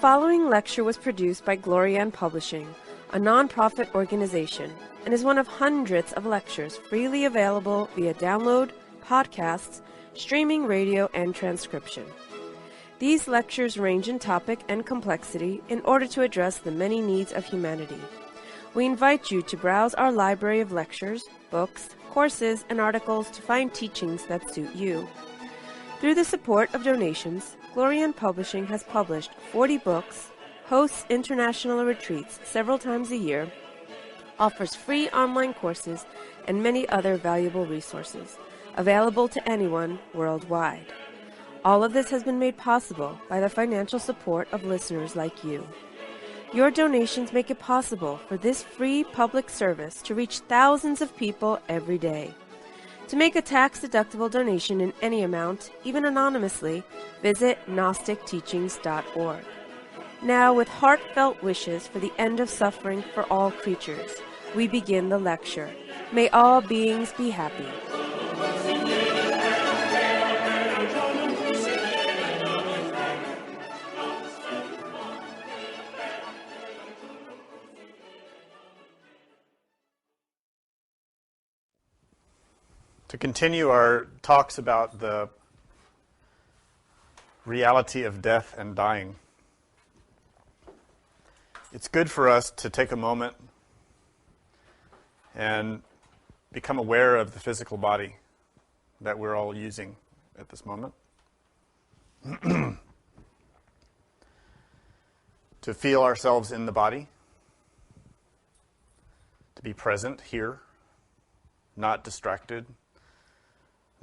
following lecture was produced by Glorian Publishing, a non-profit organization, and is one of hundreds of lectures freely available via download, podcasts, streaming radio, and transcription. These lectures range in topic and complexity in order to address the many needs of humanity. We invite you to browse our library of lectures, books, courses, and articles to find teachings that suit you. Through the support of donations, Glorian Publishing has published 40 books, hosts international retreats several times a year, offers free online courses, and many other valuable resources, available to anyone worldwide. All of this has been made possible by the financial support of listeners like you. Your donations make it possible for this free public service to reach thousands of people every day. To make a tax-deductible donation in any amount, even anonymously, visit GnosticTeachings.org. Now, with heartfelt wishes for the end of suffering for all creatures, we begin the lecture. May all beings be happy. To continue our talks about the reality of death and dying, it's good for us to take a moment and become aware of the physical body that we're all using at this moment. To feel ourselves in the body, to be present here, not distracted,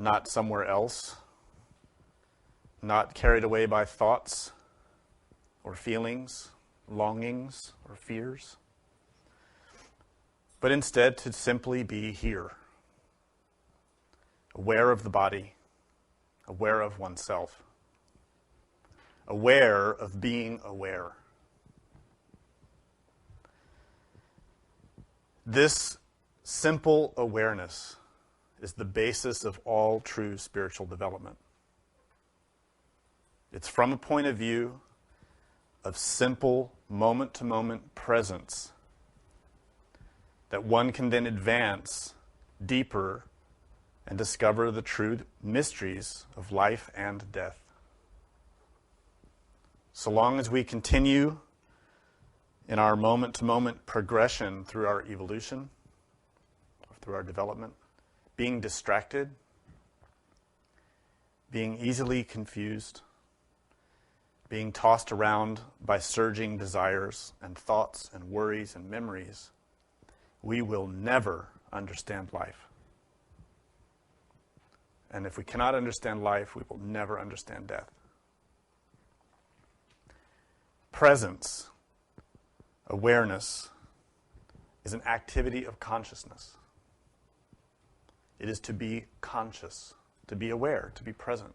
not somewhere else, not carried away by thoughts or feelings, longings or fears, but instead to simply be here, aware of the body, aware of oneself, aware of being aware. This simple awareness is the basis of all true spiritual development. It's from a point of view of simple, moment-to-moment presence that one can then advance deeper and discover the true mysteries of life and death. So long as we continue in our moment-to-moment progression through our evolution, through our development, being distracted, being easily confused, being tossed around by surging desires and thoughts and worries and memories, we will never understand life. And if we cannot understand life, we will never understand death. Presence, awareness, is an activity of consciousness. It is to be conscious, to be aware, to be present,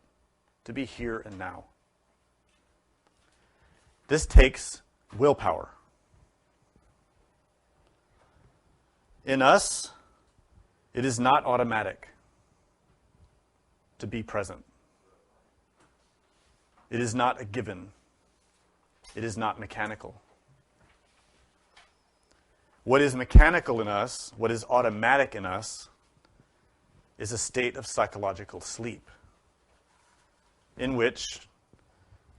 to be here and now. This takes willpower. In us, it is not automatic to be present. It is not a given. It is not mechanical. What is mechanical in us, what is automatic in us, is a state of psychological sleep in which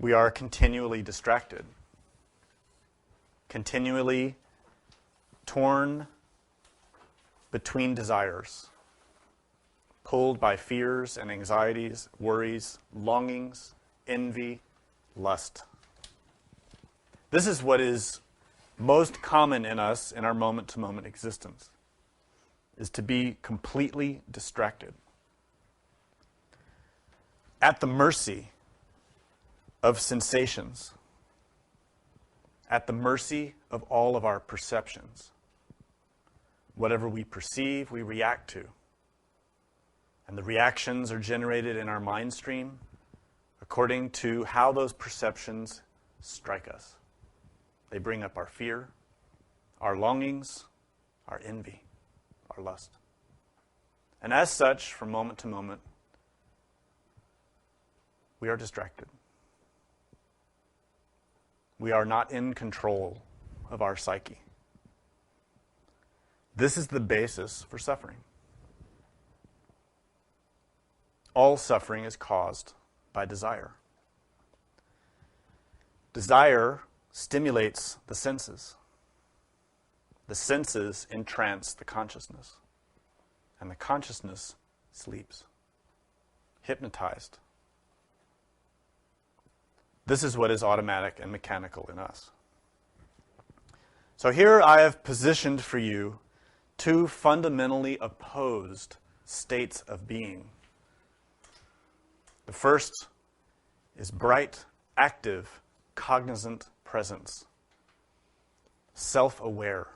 we are continually distracted, continually torn between desires, pulled by fears and anxieties, worries, longings, envy, lust. This is what is most common in us in our moment-to-moment existence, is to be completely distracted, at the mercy of sensations, at the mercy of all of our perceptions. Whatever we perceive, we react to. And the reactions are generated in our mind stream according to how those perceptions strike us. They bring up our fear, our longings, our envy, our lust. And as such, from moment to moment, we are distracted. We are not in control of our psyche. This is the basis for suffering. All suffering is caused by desire. Desire stimulates the senses. The senses entrance the consciousness, and the consciousness sleeps, hypnotized. This is what is automatic and mechanical in us. So here I have positioned for you two fundamentally opposed states of being. The first is bright, active, cognizant presence, self-aware,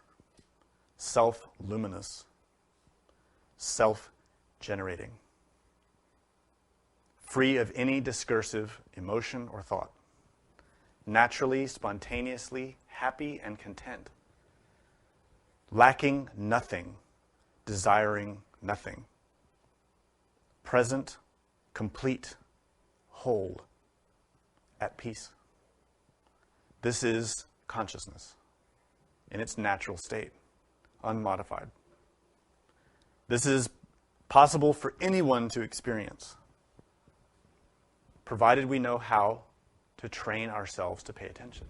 self-luminous, self-generating, free of any discursive emotion or thought, naturally, spontaneously happy and content, lacking nothing, desiring nothing, present, complete, whole, at peace. This is consciousness in its natural state, unmodified. This is possible for anyone to experience, provided we know how to train ourselves to pay attention,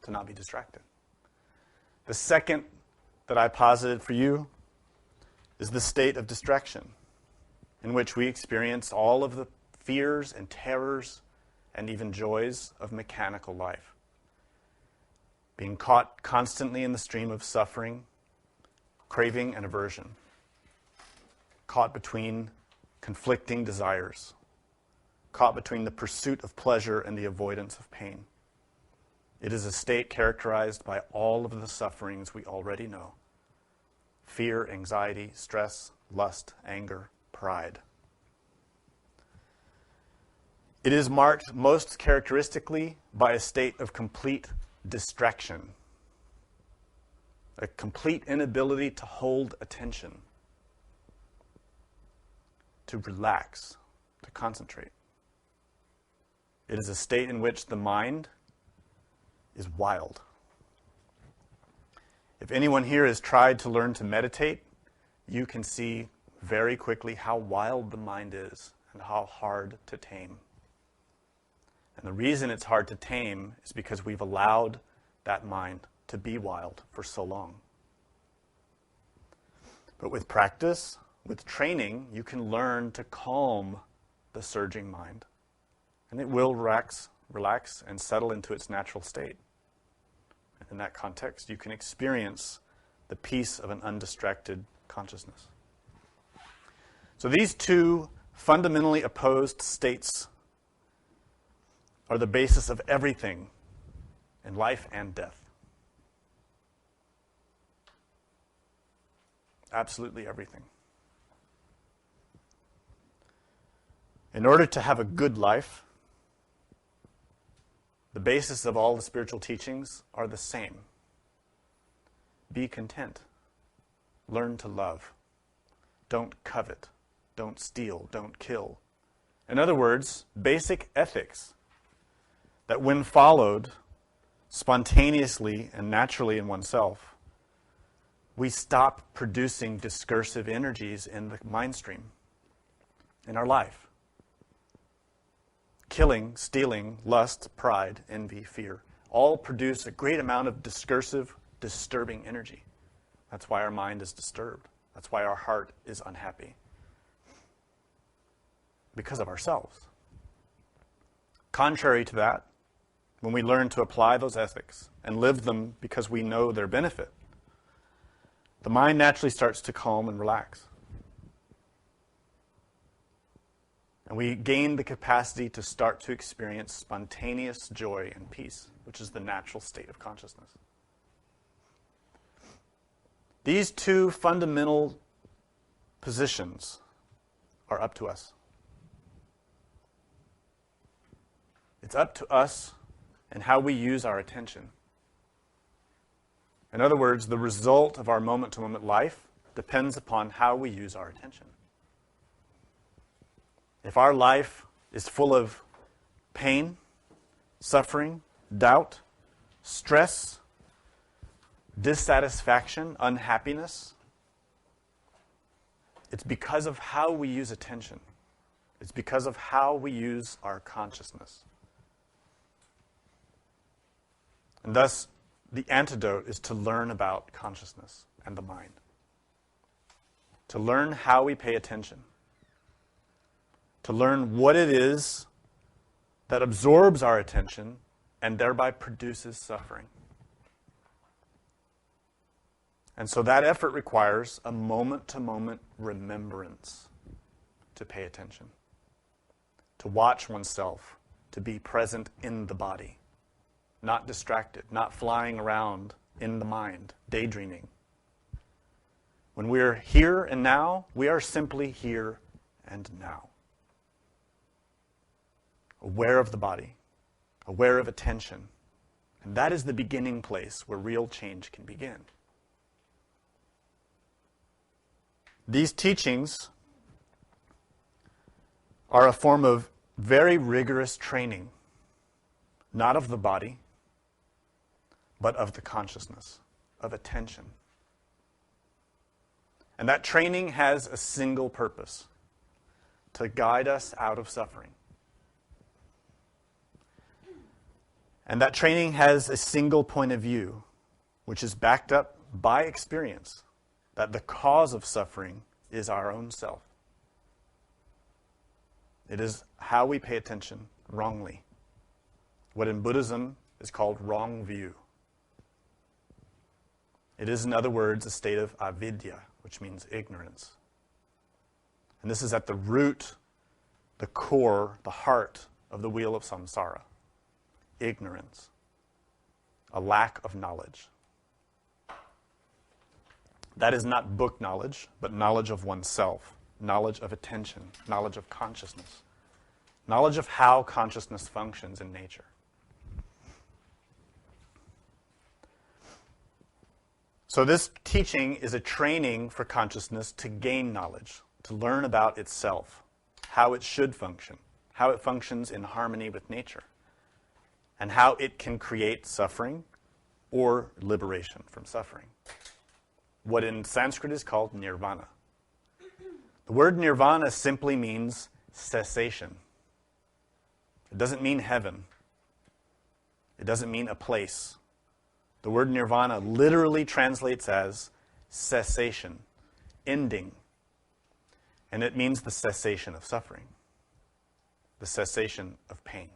to not be distracted. The second that I posited for you is the state of distraction, in which we experience all of the fears and terrors and even joys of mechanical life. Being caught constantly in the stream of suffering, craving, and aversion. Caught between conflicting desires. Caught between the pursuit of pleasure and the avoidance of pain. It is a state characterized by all of the sufferings we already know. Fear, anxiety, stress, lust, anger, pride. It is marked most characteristically by a state of complete distraction, a complete inability to hold attention, to relax, to concentrate. It is a state in which the mind is wild. If anyone here has tried to learn to meditate, you can see very quickly how wild the mind is and how hard to tame. And the reason it's hard to tame is because we've allowed that mind to be wild for so long. But with practice, with training, you can learn to calm the surging mind. And it will relax and settle into its natural state. And in that context, you can experience the peace of an undistracted consciousness. So these two fundamentally opposed states are the basis of everything in life and death. Absolutely everything. In order to have a good life, the basis of all the spiritual teachings are the same. Be content. Learn to love. Don't covet. Don't steal. Don't kill. In other words, basic ethics that when followed spontaneously and naturally in oneself, we stop producing discursive energies in the mind stream, in our life. Killing, stealing, lust, pride, envy, fear, all produce a great amount of discursive, disturbing energy. That's why our mind is disturbed. That's why our heart is unhappy. Because of ourselves. Contrary to that, when we learn to apply those ethics and live them because we know their benefit, the mind naturally starts to calm and relax. And we gain the capacity to start to experience spontaneous joy and peace, which is the natural state of consciousness. These two fundamental positions are up to us. It's up to us and how we use our attention. In other words, the result of our moment-to-moment life depends upon how we use our attention. If our life is full of pain, suffering, doubt, stress, dissatisfaction, unhappiness, it's because of how we use attention. It's because of how we use our consciousness. And thus, the antidote is to learn about consciousness and the mind. To learn how we pay attention. To learn what it is that absorbs our attention and thereby produces suffering. And so that effort requires a moment-to-moment remembrance to pay attention, to watch oneself, to be present in the body, not distracted, not flying around in the mind, daydreaming. When we're here and now, we are simply here and now. Aware of the body, aware of attention. And that is the beginning place where real change can begin. These teachings are a form of very rigorous training, not of the body, but of the consciousness, of attention. And that training has a single purpose: to guide us out of suffering. And that training has a single point of view, which is backed up by experience, that the cause of suffering is our own self. It is how we pay attention wrongly, what in Buddhism is called wrong view. It is, in other words, a state of avidya, which means ignorance. And this is at the root, the core, the heart of the wheel of samsara. Ignorance, a lack of knowledge. That is not book knowledge, but knowledge of oneself, knowledge of attention, knowledge of consciousness, knowledge of how consciousness functions in nature. So this teaching is a training for consciousness to gain knowledge, to learn about itself, how it should function, how it functions in harmony with nature, and how it can create suffering or liberation from suffering. What in Sanskrit is called nirvana. The word nirvana simply means cessation. It doesn't mean heaven. It doesn't mean a place. The word nirvana literally translates as cessation, ending. And it means the cessation of suffering, the cessation of pain.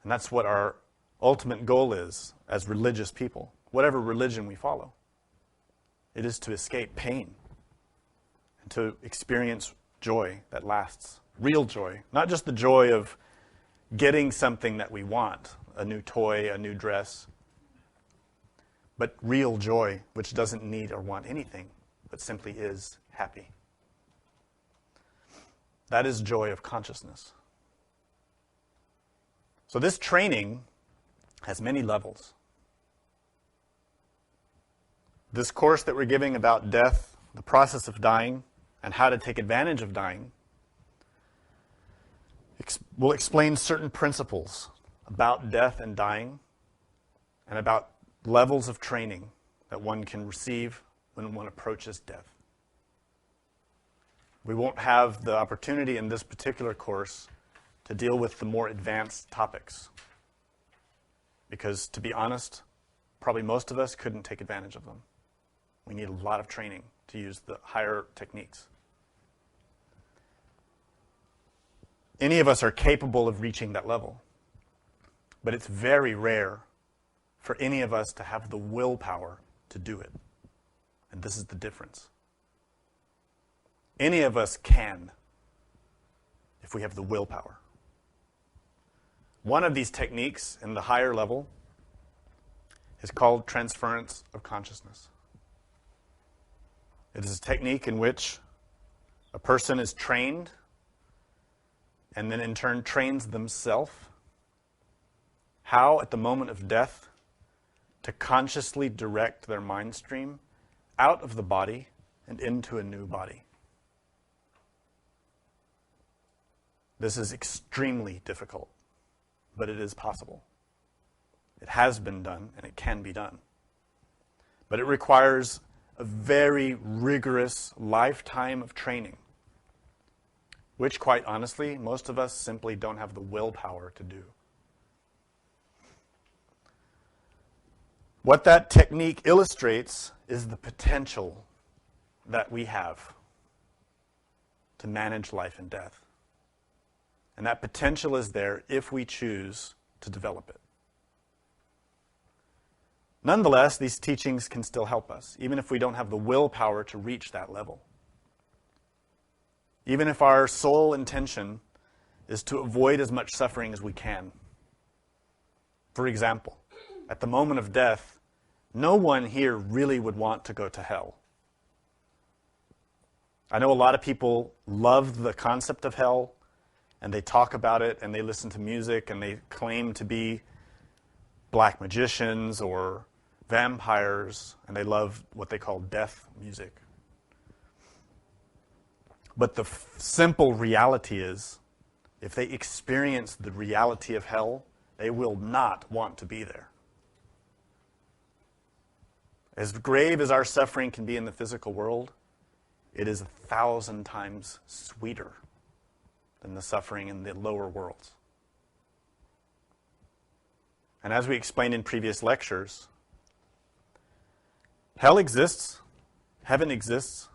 And that's what our ultimate goal is as religious people, whatever religion we follow. It is to escape pain and to experience joy that lasts, real joy, not just the joy of getting something that we want, a new toy, a new dress, but real joy, which doesn't need or want anything, but simply is happy. That is joy of consciousness. So this training has many levels. This course that we're giving about death, the process of dying, and how to take advantage of dying, will explain certain principles about death and dying, and about levels of training that one can receive when one approaches death. We won't have the opportunity in this particular course to deal with the more advanced topics, because, to be honest, probably most of us couldn't take advantage of them. We need a lot of training to use the higher techniques. Any of us are capable of reaching that level, but it's very rare for any of us to have the willpower to do it. And this is the difference. Any of us can, if we have the willpower. One of these techniques in the higher level is called transference of consciousness. It is a technique in which a person is trained and then in turn trains themselves how, at the moment of death, to consciously direct their mind stream out of the body and into a new body. This is extremely difficult, but it is possible. It has been done, and it can be done. But it requires a very rigorous lifetime of training, which, quite honestly, most of us simply don't have the willpower to do. What that technique illustrates is the potential that we have to manage life and death. And that potential is there if we choose to develop it. Nonetheless, these teachings can still help us, even if we don't have the willpower to reach that level. Even if our sole intention is to avoid as much suffering as we can. For example, at the moment of death, no one here really would want to go to hell. I know a lot of people love the concept of hell, and they talk about it, and they listen to music, and they claim to be black magicians or vampires, and they love what they call death music. But the simple reality is, if they experience the reality of hell, they will not want to be there. As grave as our suffering can be in the physical world, it is 1,000 times sweeter than the suffering in the lower worlds. And as we explained in previous lectures, hell exists, heaven exists,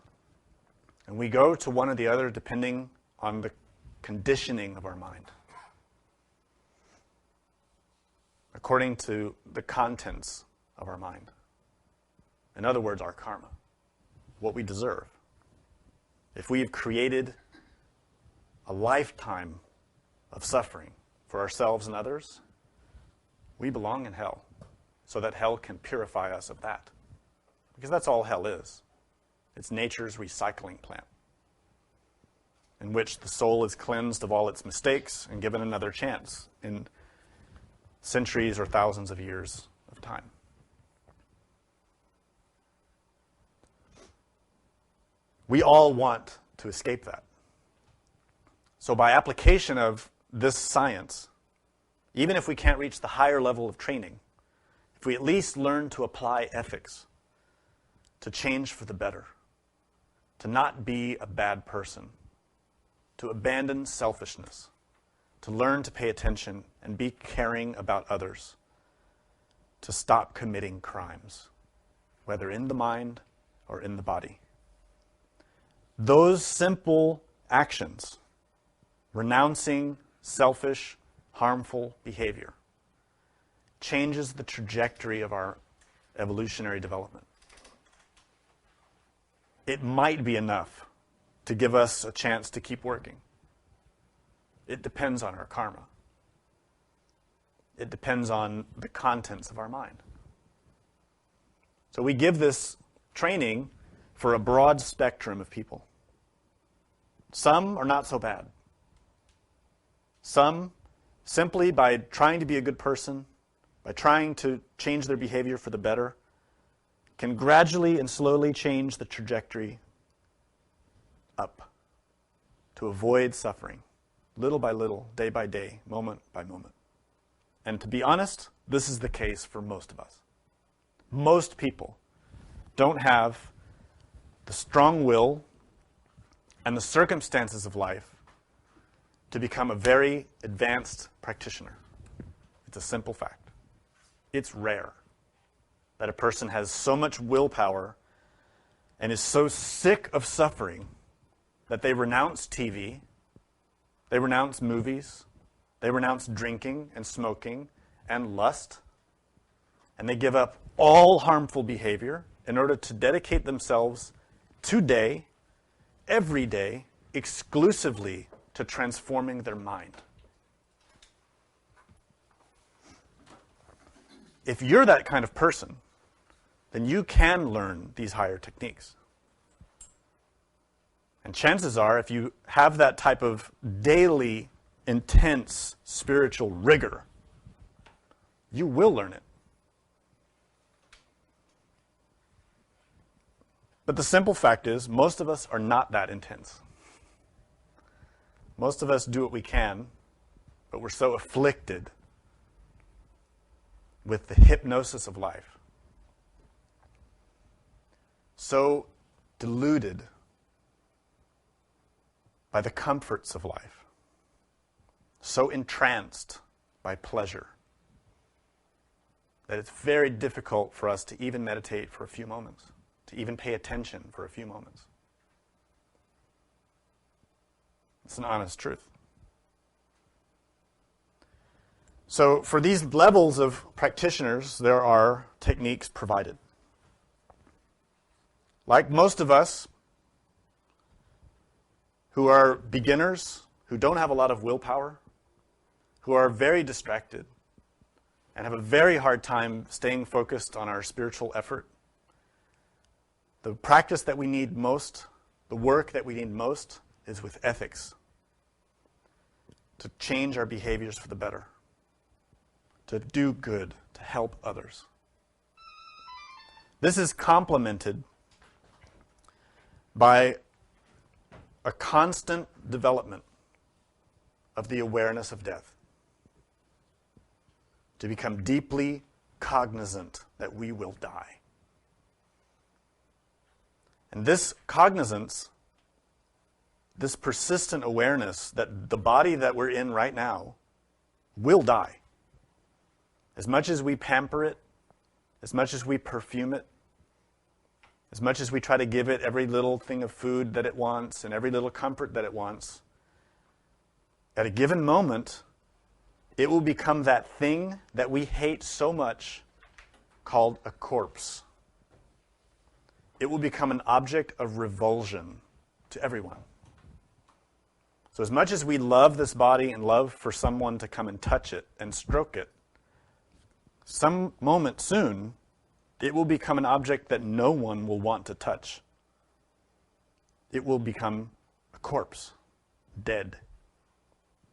and we go to one or the other depending on the conditioning of our mind, according to the contents of our mind. In other words, our karma, what we deserve. If we've created a lifetime of suffering for ourselves and others, we belong in hell, so that hell can purify us of that. Because that's all hell is. It's nature's recycling plant, in which the soul is cleansed of all its mistakes and given another chance in centuries or thousands of years of time. We all want to escape that. So by application of this science, even if we can't reach the higher level of training, if we at least learn to apply ethics, to change for the better, to not be a bad person, to abandon selfishness, to learn to pay attention and be caring about others, to stop committing crimes, whether in the mind or in the body. Those simple actions, renouncing selfish, harmful behavior, changes the trajectory of our evolutionary development. It might be enough to give us a chance to keep working. It depends on our karma. It depends on the contents of our mind. So we give this training for a broad spectrum of people. Some are not so bad. Some, simply by trying to be a good person, by trying to change their behavior for the better, can gradually and slowly change the trajectory up to avoid suffering, little by little, day by day, moment by moment. And to be honest, this is the case for most of us. Most people don't have the strong will and the circumstances of life to become a very advanced practitioner. It's a simple fact. It's rare that a person has so much willpower and is so sick of suffering that they renounce TV, they renounce movies, they renounce drinking and smoking and lust, and they give up all harmful behavior in order to dedicate themselves today, every day, exclusively to transforming their mind. If you're that kind of person, then you can learn these higher techniques. And chances are, if you have that type of daily, intense spiritual rigor, you will learn it. But the simple fact is, most of us are not that intense. Most of us do what we can, but we're so afflicted with the hypnosis of life, so deluded by the comforts of life, so entranced by pleasure, that it's very difficult for us to even meditate for a few moments, to even pay attention for a few moments. It's an honest truth. So for these levels of practitioners, there are techniques provided. Like most of us who are beginners, who don't have a lot of willpower, who are very distracted, and have a very hard time staying focused on our spiritual effort, the practice that we need most, the work that we need most, is with ethics. To change our behaviors for the better. To do good, to help others. This is complemented by a constant development of the awareness of death. To become deeply cognizant that we will die. And this cognizance, this persistent awareness that the body that we're in right now will die. As much as we pamper it, as much as we perfume it, as much as we try to give it every little thing of food that it wants and every little comfort that it wants, at a given moment, it will become that thing that we hate so much called a corpse. It will become an object of revulsion to everyone. So as much as we love this body and love for someone to come and touch it and stroke it, some moment soon, it will become an object that no one will want to touch. It will become a corpse, dead,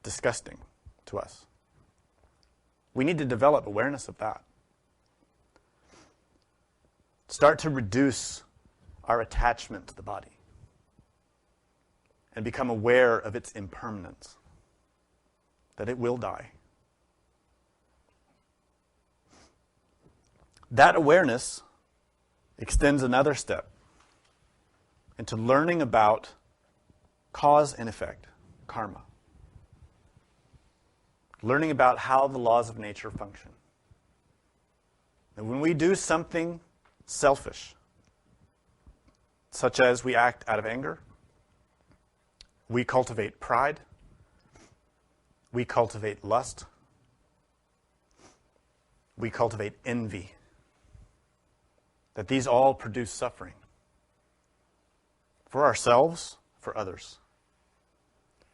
disgusting to us. We need to develop awareness of that. Start to reduce our attachment to the body and become aware of its impermanence, that it will die. That awareness extends another step into learning about cause and effect, karma. Learning about how the laws of nature function. And when we do something selfish, such as we act out of anger, we cultivate pride, we cultivate lust, we cultivate envy, that these all produce suffering for ourselves, for others.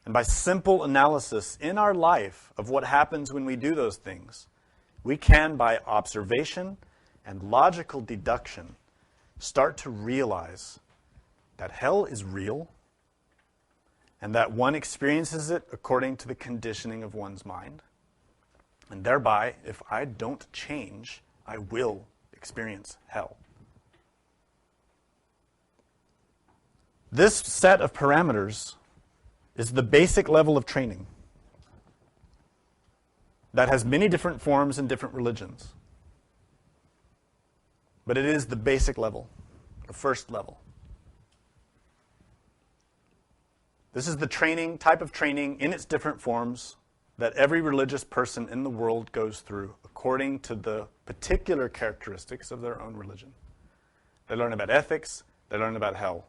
And by simple analysis in our life of what happens when we do those things, we can, by observation and logical deduction, start to realize that hell is real and that one experiences it according to the conditioning of one's mind. And thereby, if I don't change, I will experience hell. This set of parameters is the basic level of training that has many different forms in different religions. But it is the basic level, the first level. This is the training, type of training in its different forms that every religious person in the world goes through according to the particular characteristics of their own religion. They learn about ethics, they learn about hell,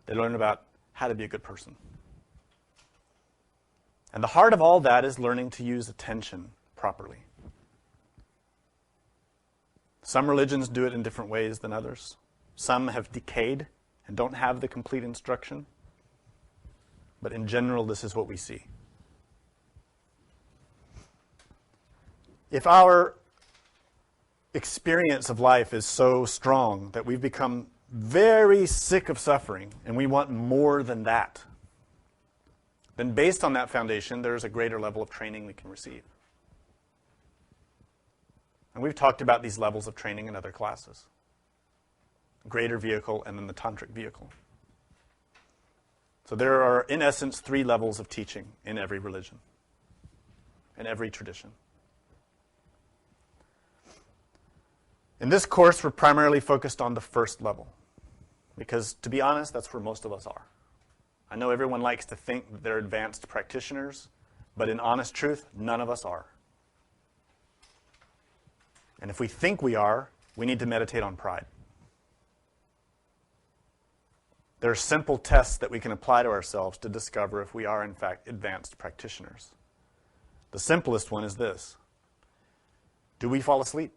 they learn about how to be a good person. And the heart of all that is learning to use attention properly. Some religions do it in different ways than others. Some have decayed and don't have the complete instruction. But in general, this is what we see. If our experience of life is so strong that we've become very sick of suffering and we want more than that, then based on that foundation, there's a greater level of training we can receive. And we've talked about these levels of training in other classes. Greater vehicle and then the tantric vehicle. So there are, in essence, 3 levels of teaching in every religion, in every tradition. In this course, we're primarily focused on the first level because, to be honest, that's where most of us are. I know everyone likes to think that they're advanced practitioners, but in honest truth, none of us are. And if we think we are, we need to meditate on pride. There are simple tests that we can apply to ourselves to discover if we are, in fact, advanced practitioners. The simplest one is this. Do we fall asleep?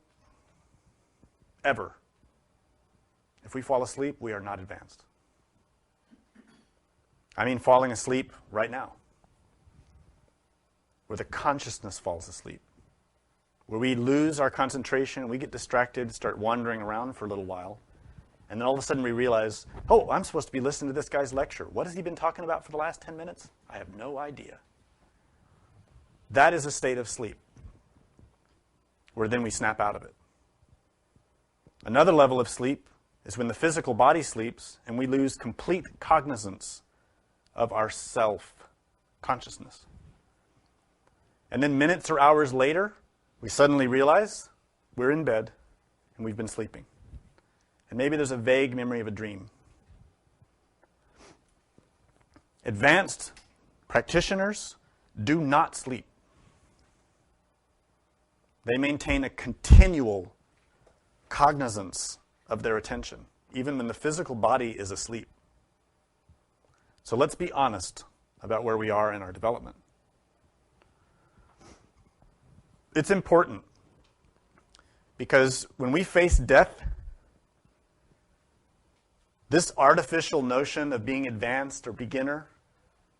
Ever? If we fall asleep, we are not advanced. I mean falling asleep right now, where the consciousness falls asleep, where we lose our concentration, we get distracted, start wandering around for a little while, and then all of a sudden we realize, oh, I'm supposed to be listening to this guy's lecture. What has he been talking about for the last 10 minutes? I have no idea. That is a state of sleep, where then we snap out of it. Another level of sleep is when the physical body sleeps and we lose complete cognizance of our self-consciousness. And then minutes or hours later, we suddenly realize we're in bed and we've been sleeping. And maybe there's a vague memory of a dream. Advanced practitioners do not sleep. They maintain a continual cognizance of their attention, even when the physical body is asleep. So let's be honest about where we are in our development. It's important because when we face death, this artificial notion of being advanced or beginner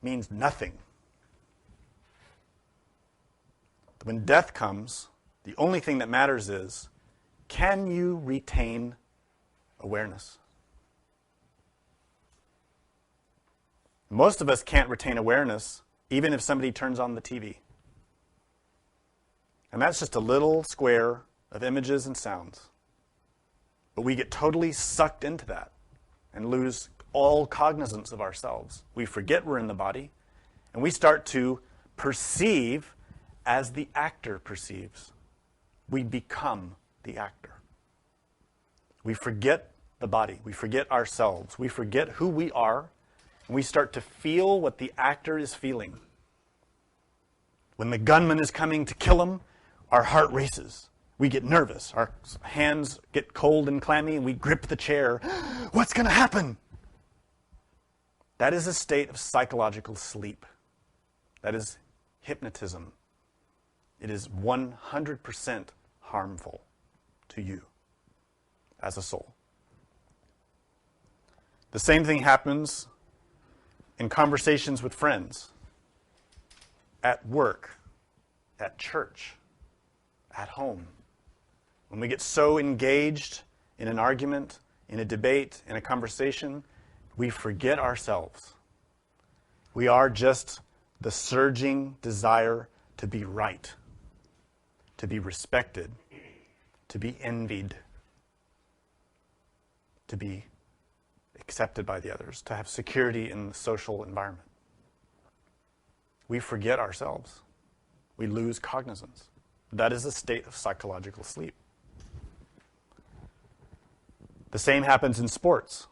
means nothing. When death comes, the only thing that matters is, can you retain awareness? Most of us can't retain awareness, even if somebody turns on the TV. And that's just a little square of images and sounds. But we get totally sucked into that and lose all cognizance of ourselves. We forget we're in the body, and we start to perceive as the actor perceives. We become the actor. We forget the body. We forget ourselves. We forget who we are, and we start to feel what the actor is feeling. When the gunman is coming to kill him, our heart races. We get nervous. Our hands get cold and clammy, and we grip the chair. What's going to happen? That is a state of psychological sleep. That is hypnotism. It is 100% harmful to you as a soul. The same thing happens in conversations with friends, at work, at church, at home. When we get so engaged in an argument, in a debate, in a conversation, we forget ourselves. We are just the surging desire to be right, to be respected, to be envied, to be accepted by the others, to have security in the social environment. We forget ourselves. We lose cognizance. That is a state of psychological sleep. The same happens in sports.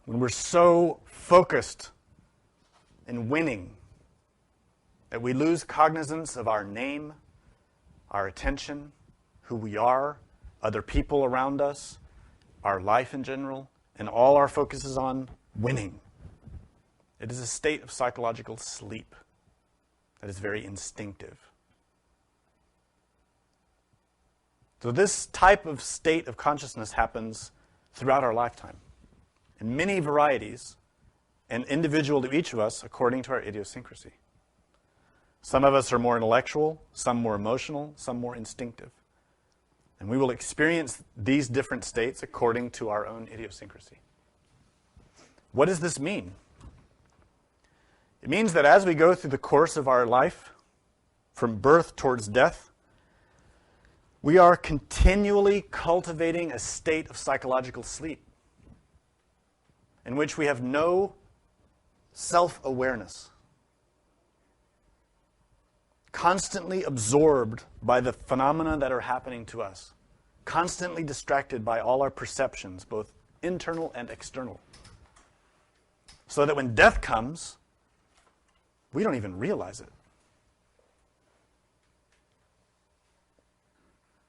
When we're so focused in winning that we lose cognizance of our name, our attention, who we are, other people around us, our life in general, and all our focus is on winning. It is a state of psychological sleep that is very instinctive. So this type of state of consciousness happens throughout our lifetime in many varieties and individual to each of us according to our idiosyncrasy. Some of us are more intellectual, some more emotional, some more instinctive. And we will experience these different states according to our own idiosyncrasy. What does this mean? It means that as we go through the course of our life, from birth towards death, we are continually cultivating a state of psychological sleep in which we have no self-awareness, constantly absorbed by the phenomena that are happening to us. constantly distracted by all our perceptions, both internal and external. So that when death comes, we don't even realize it.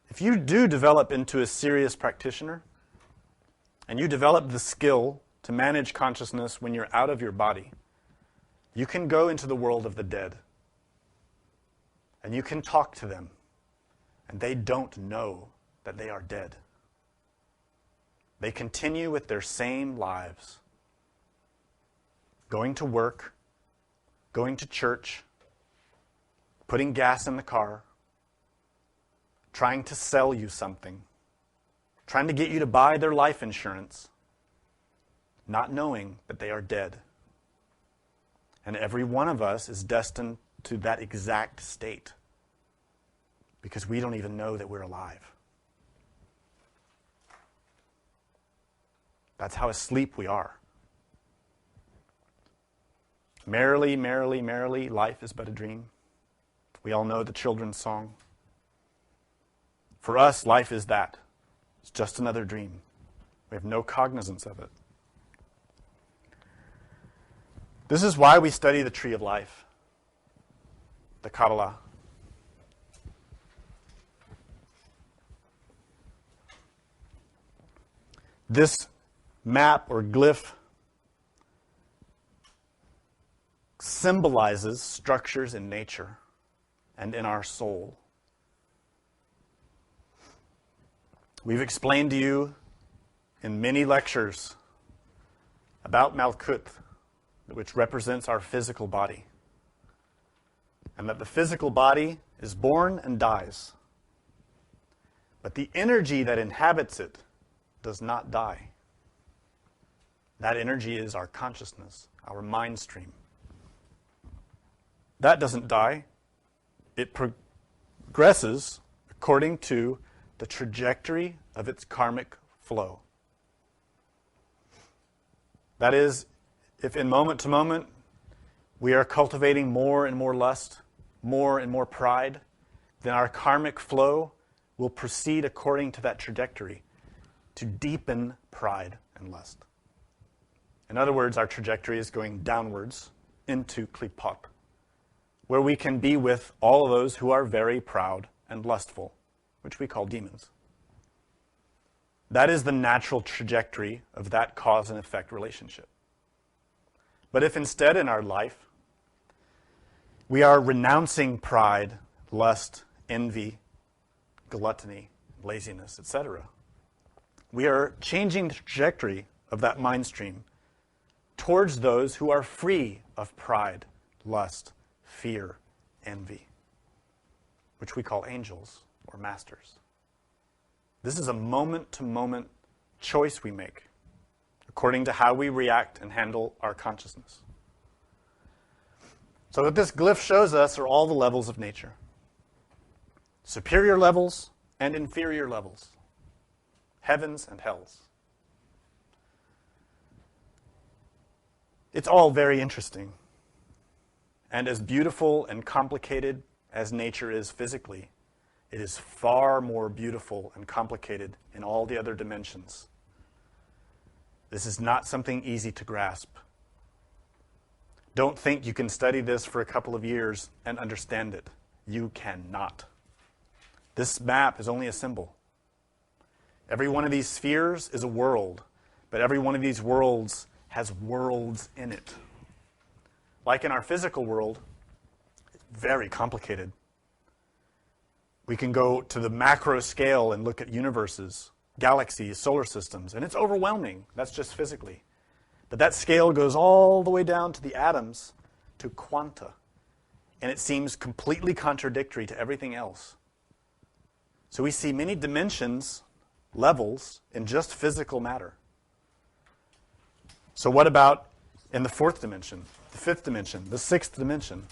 If you do develop into a serious practitioner, and you develop the skill to manage consciousness when you're out of your body, you can go into the world of the dead. And you can talk to them. And they don't know that they are dead. They continue with their same lives. Going to work, going to church, putting gas in the car, trying to sell you something, trying to get you to buy their life insurance, not knowing that they are dead. And every one of us is destined to that exact state because we don't even know that we're alive. That's how asleep we are. Merrily, merrily, merrily, life is but a dream. We all know the children's song. For us, life is that. It's just another dream. We have no cognizance of it. This is why we study the tree of life, the Kabbalah. This map or glyph symbolizes structures in nature and in our soul. We've explained to you in many lectures about Malkut, which represents our physical body, and that the physical body is born and dies. But the energy that inhabits it does not die. That energy is our consciousness, our mind stream. That doesn't die. It progresses according to the trajectory of its karmic flow. That is, if in moment to moment we are cultivating more and more lust, more and more pride, then our karmic flow will proceed according to that trajectory to deepen pride and lust. In other words, our trajectory is going downwards into klipot, where we can be with all of those who are very proud and lustful, which we call demons. That is the natural trajectory of that cause and effect relationship. But if instead in our life we are renouncing pride, lust, envy, gluttony, laziness, etc., we are changing the trajectory of that mind stream towards those who are free of pride, lust, fear, envy, which we call angels or masters. This is a moment-to-moment choice we make according to how we react and handle our consciousness. So what this glyph shows us are all the levels of nature. Superior levels and inferior levels. Heavens and hells. It's all very interesting. And as beautiful and complicated as nature is physically, it is far more beautiful and complicated in all the other dimensions. This is not something easy to grasp. Don't think you can study this for a couple of years and understand it. You cannot. This map is only a symbol. Every one of these spheres is a world, but every one of these worlds has worlds in it. Like in our physical world, it's very complicated. We can go to the macro scale and look at universes, galaxies, solar systems, and it's overwhelming. That's just physically. But that scale goes all the way down to the atoms, to quanta, and it seems completely contradictory to everything else. So we see many dimensions, levels, in just physical matter. So what about in the fourth dimension, the fifth dimension, the sixth dimension?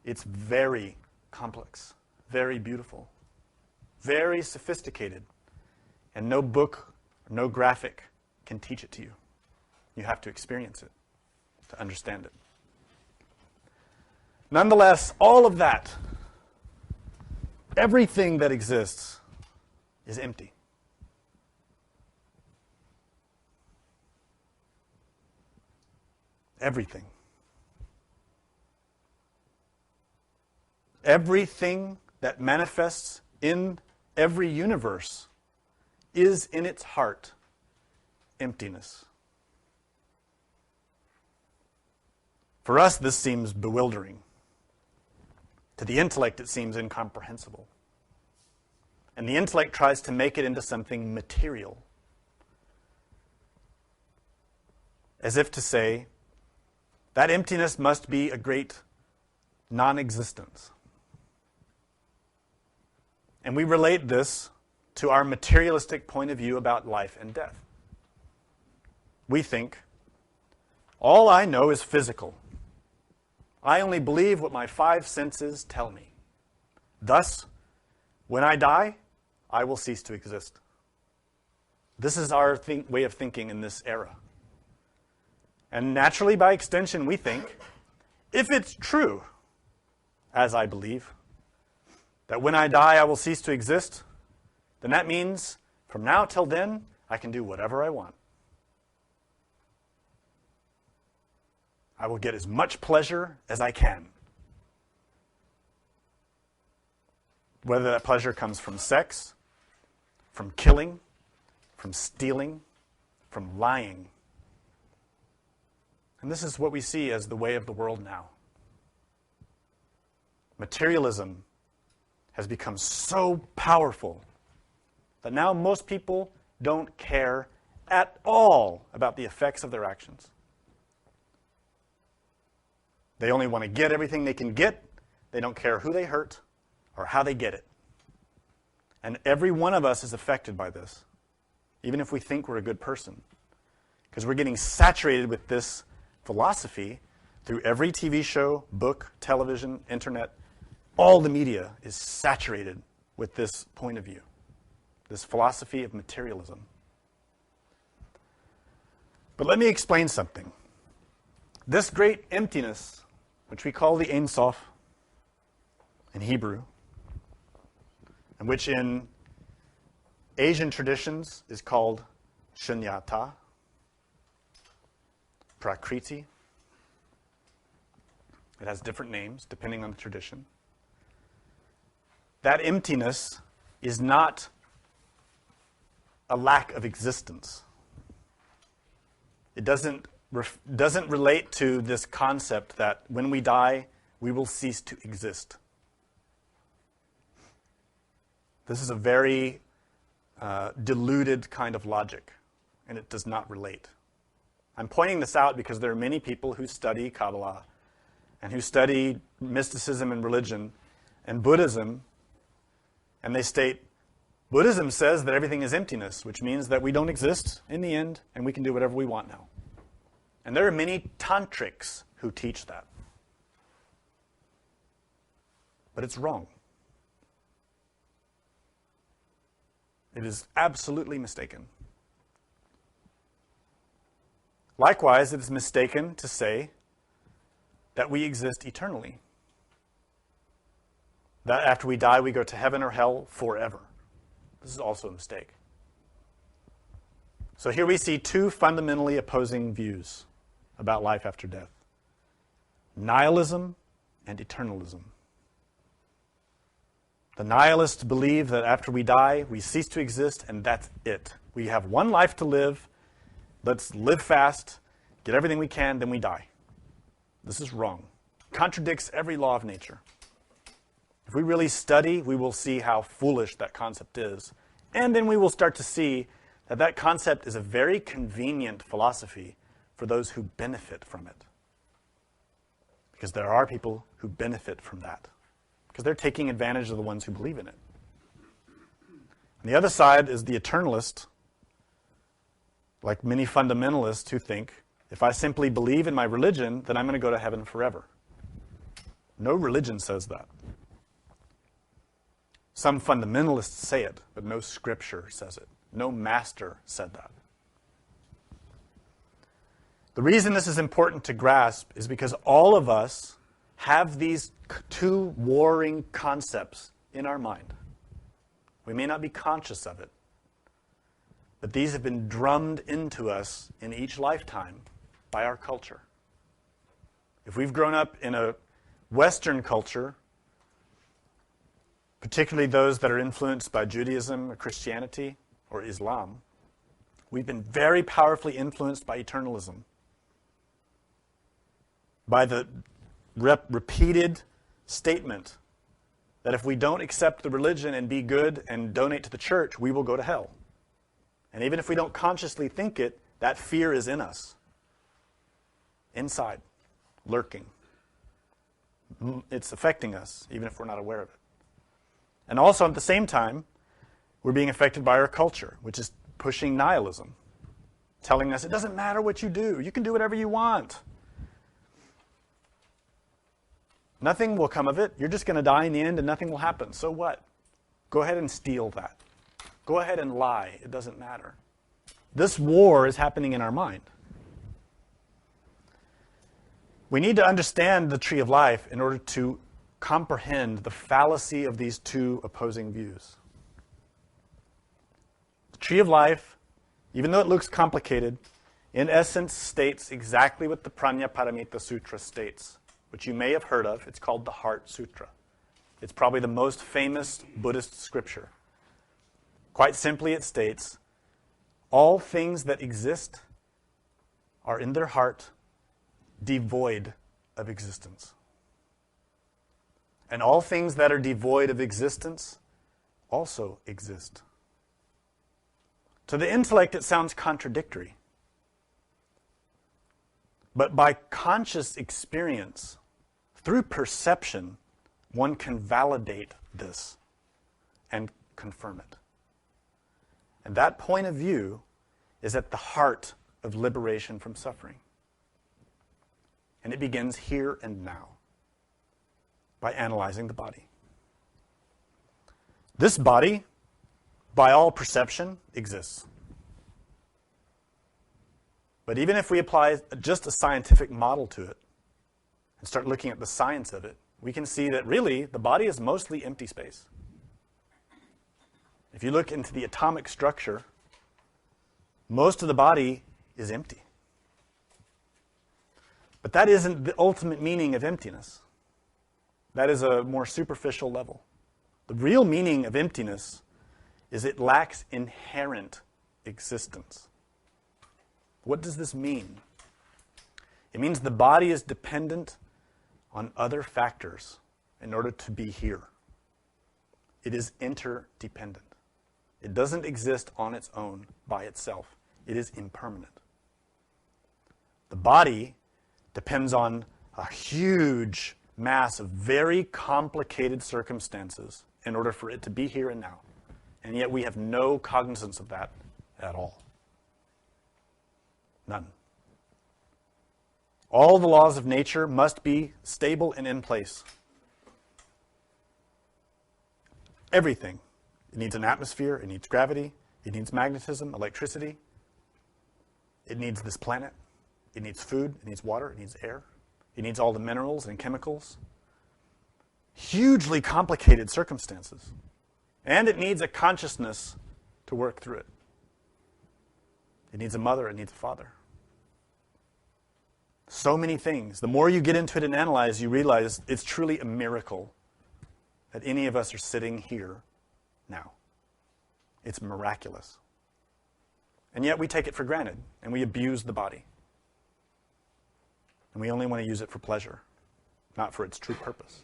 It's very complex. Very beautiful, very sophisticated, and no book, no graphic can teach it to you. You have to experience it to understand it. Nonetheless, all of that, everything that exists, is empty. Everything. Everything that manifests in every universe is in its heart emptiness. For us, this seems bewildering. To the intellect, it seems incomprehensible. And the intellect tries to make it into something material. As if to say, that emptiness must be a great non-existence. And we relate this to our materialistic point of view about life and death. We think, all I know is physical. I only believe what my five senses tell me. Thus, when I die, I will cease to exist. This is our way of thinking in this era. And naturally, by extension, we think, if it's true, as I believe, that when I die I will cease to exist, then that means from now till then, I can do whatever I want. I will get as much pleasure as I can. Whether that pleasure comes from sex, from killing, from stealing, from lying. And this is what we see as the way of the world now. Materialism has become so powerful that now most people don't care at all about the effects of their actions. They only want to get everything they can get. They don't care who they hurt or how they get it. And every one of us is affected by this, even if we think we're a good person, because we're getting saturated with this philosophy through every TV show, book, television, internet. All the media is saturated with this point of view, this philosophy of materialism. But let me explain something. This great emptiness, which we call the Ein Sof in Hebrew, and which in Asian traditions is called Shunyata, Prakriti. It has different names depending on the tradition. That emptiness is not a lack of existence. It doesn't relate to this concept that when we die, we will cease to exist. This is a very diluted kind of logic, and it does not relate. I'm pointing this out because there are many people who study Kabbalah and who study mysticism and religion and Buddhism, and they state, Buddhism says that everything is emptiness, which means that we don't exist in the end, and we can do whatever we want now. And there are many tantrics who teach that. But it's wrong. It is absolutely mistaken. Likewise, it is mistaken to say that we exist eternally. That after we die, we go to heaven or hell forever. This is also a mistake. So here we see two fundamentally opposing views about life after death: nihilism and eternalism. The nihilists believe that after we die, we cease to exist, and that's it. We have one life to live. Let's live fast, get everything we can, then we die. This is wrong. It contradicts every law of nature. If we really study, we will see how foolish that concept is. And then we will start to see that that concept is a very convenient philosophy for those who benefit from it. Because there are people who benefit from that. Because they're taking advantage of the ones who believe in it. On the other side is the eternalist, like many fundamentalists who think, if I simply believe in my religion, then I'm going to go to heaven forever. No religion says that. Some fundamentalists say it, but no scripture says it. No master said that. The reason this is important to grasp is because all of us have these two warring concepts in our mind. We may not be conscious of it. But these have been drummed into us in each lifetime by our culture. If we've grown up in a Western culture, particularly those that are influenced by Judaism or Christianity or Islam, we've been very powerfully influenced by eternalism, by the repeated statement that if we don't accept the religion and be good and donate to the church, we will go to hell. And even if we don't consciously think it, that fear is in us, inside, lurking. It's affecting us, even if we're not aware of it. And also, at the same time, we're being affected by our culture, which is pushing nihilism, telling us it doesn't matter what you do. You can do whatever you want. Nothing will come of it. You're just going to die in the end and nothing will happen. So what? Go ahead and steal that. Go ahead and lie. It doesn't matter. This war is happening in our mind. We need to understand the tree of life in order to comprehend the fallacy of these two opposing views. The tree of life, even though it looks complicated, in essence states exactly what the Prajnaparamita Sutra states, which you may have heard of. It's called the Heart Sutra. It's probably the most famous Buddhist scripture. Quite simply, it states, all things that exist are in their heart devoid of existence. And all things that are devoid of existence also exist. To the intellect, it sounds contradictory. But by conscious experience, through perception, one can validate this and confirm it. And that point of view is at the heart of liberation from suffering. And it begins here and now by analyzing the body. This body, by all perception, exists. But even if we apply just a scientific model to it and start looking at the science of it, we can see that really the body is mostly empty space. If you look into the atomic structure, most of the body is empty. But that isn't the ultimate meaning of emptiness. That is a more superficial level. The real meaning of emptiness is it lacks inherent existence. What does this mean? It means the body is dependent on other factors in order to be here. It is interdependent. It doesn't exist on its own by itself. It is impermanent. The body depends on a huge mass of very complicated circumstances in order for it to be here and now. And yet we have no cognizance of that at all. None. All the laws of nature must be stable and in place. Everything. It needs an atmosphere, it needs gravity, it needs magnetism, electricity. It needs this planet. It needs food, it needs water, it needs air. It needs all the minerals and chemicals. Hugely complicated circumstances. And it needs a consciousness to work through it. It needs a mother, it needs a father. So many things. The more you get into it and analyze, you realize it's truly a miracle that any of us are sitting here now. It's miraculous. And yet we take it for granted, and we abuse the body. And we only want to use it for pleasure, not for its true purpose.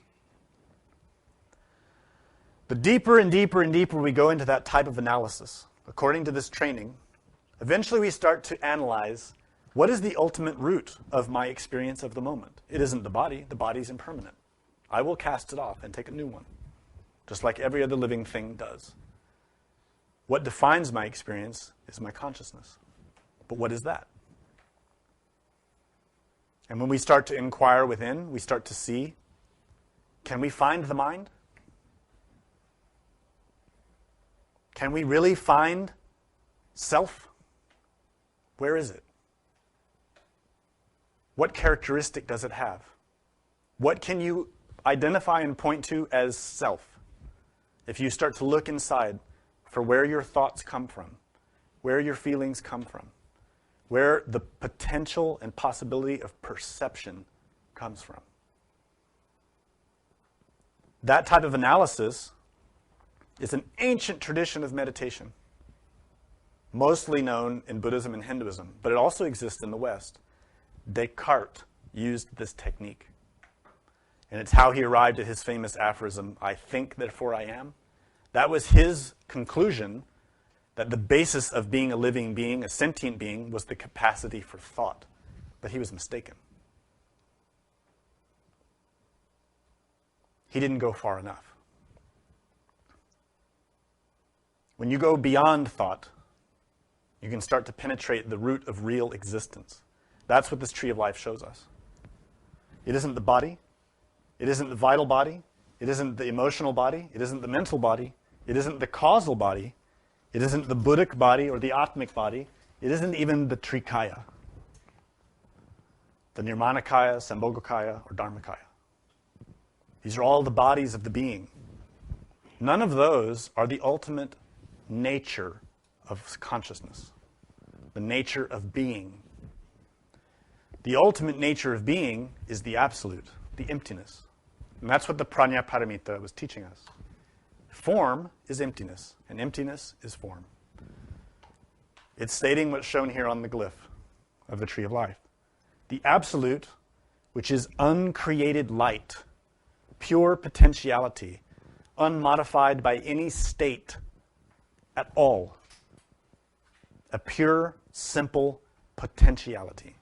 The deeper and deeper and deeper we go into that type of analysis, according to this training, eventually we start to analyze what is the ultimate root of my experience of the moment. It isn't the body. The body's impermanent. I will cast it off and take a new one, just like every other living thing does. What defines my experience is my consciousness. But what is that? And when we start to inquire within, we start to see, can we find the mind? Can we really find self? Where is it? What characteristic does it have? What can you identify and point to as self? If you start to look inside, for where your thoughts come from, where your feelings come from, where the potential and possibility of perception comes from. That type of analysis is an ancient tradition of meditation, mostly known in Buddhism and Hinduism, but it also exists in the West. Descartes used this technique. And it's how he arrived at his famous aphorism, "I think, therefore I am." That was his conclusion, that the basis of being a living being, a sentient being, was the capacity for thought. But he was mistaken. He didn't go far enough. When you go beyond thought, you can start to penetrate the root of real existence. That's what this tree of life shows us. It isn't the body. It isn't the vital body. It isn't the emotional body. It isn't the mental body. It isn't the causal body. It isn't the Buddhic body or the Atmic body. It isn't even the Trikaya, the Nirmanakaya, Sambhogakaya, or Dharmakaya. These are all the bodies of the being. None of those are the ultimate nature of consciousness, the nature of being. The ultimate nature of being is the absolute, the emptiness. And that's what the Prajnaparamita was teaching us. Form is emptiness, and emptiness is form. It's stating what's shown here on the glyph of the Tree of Life. The absolute, which is uncreated light, pure potentiality, unmodified by any state at all. A pure, simple potentiality.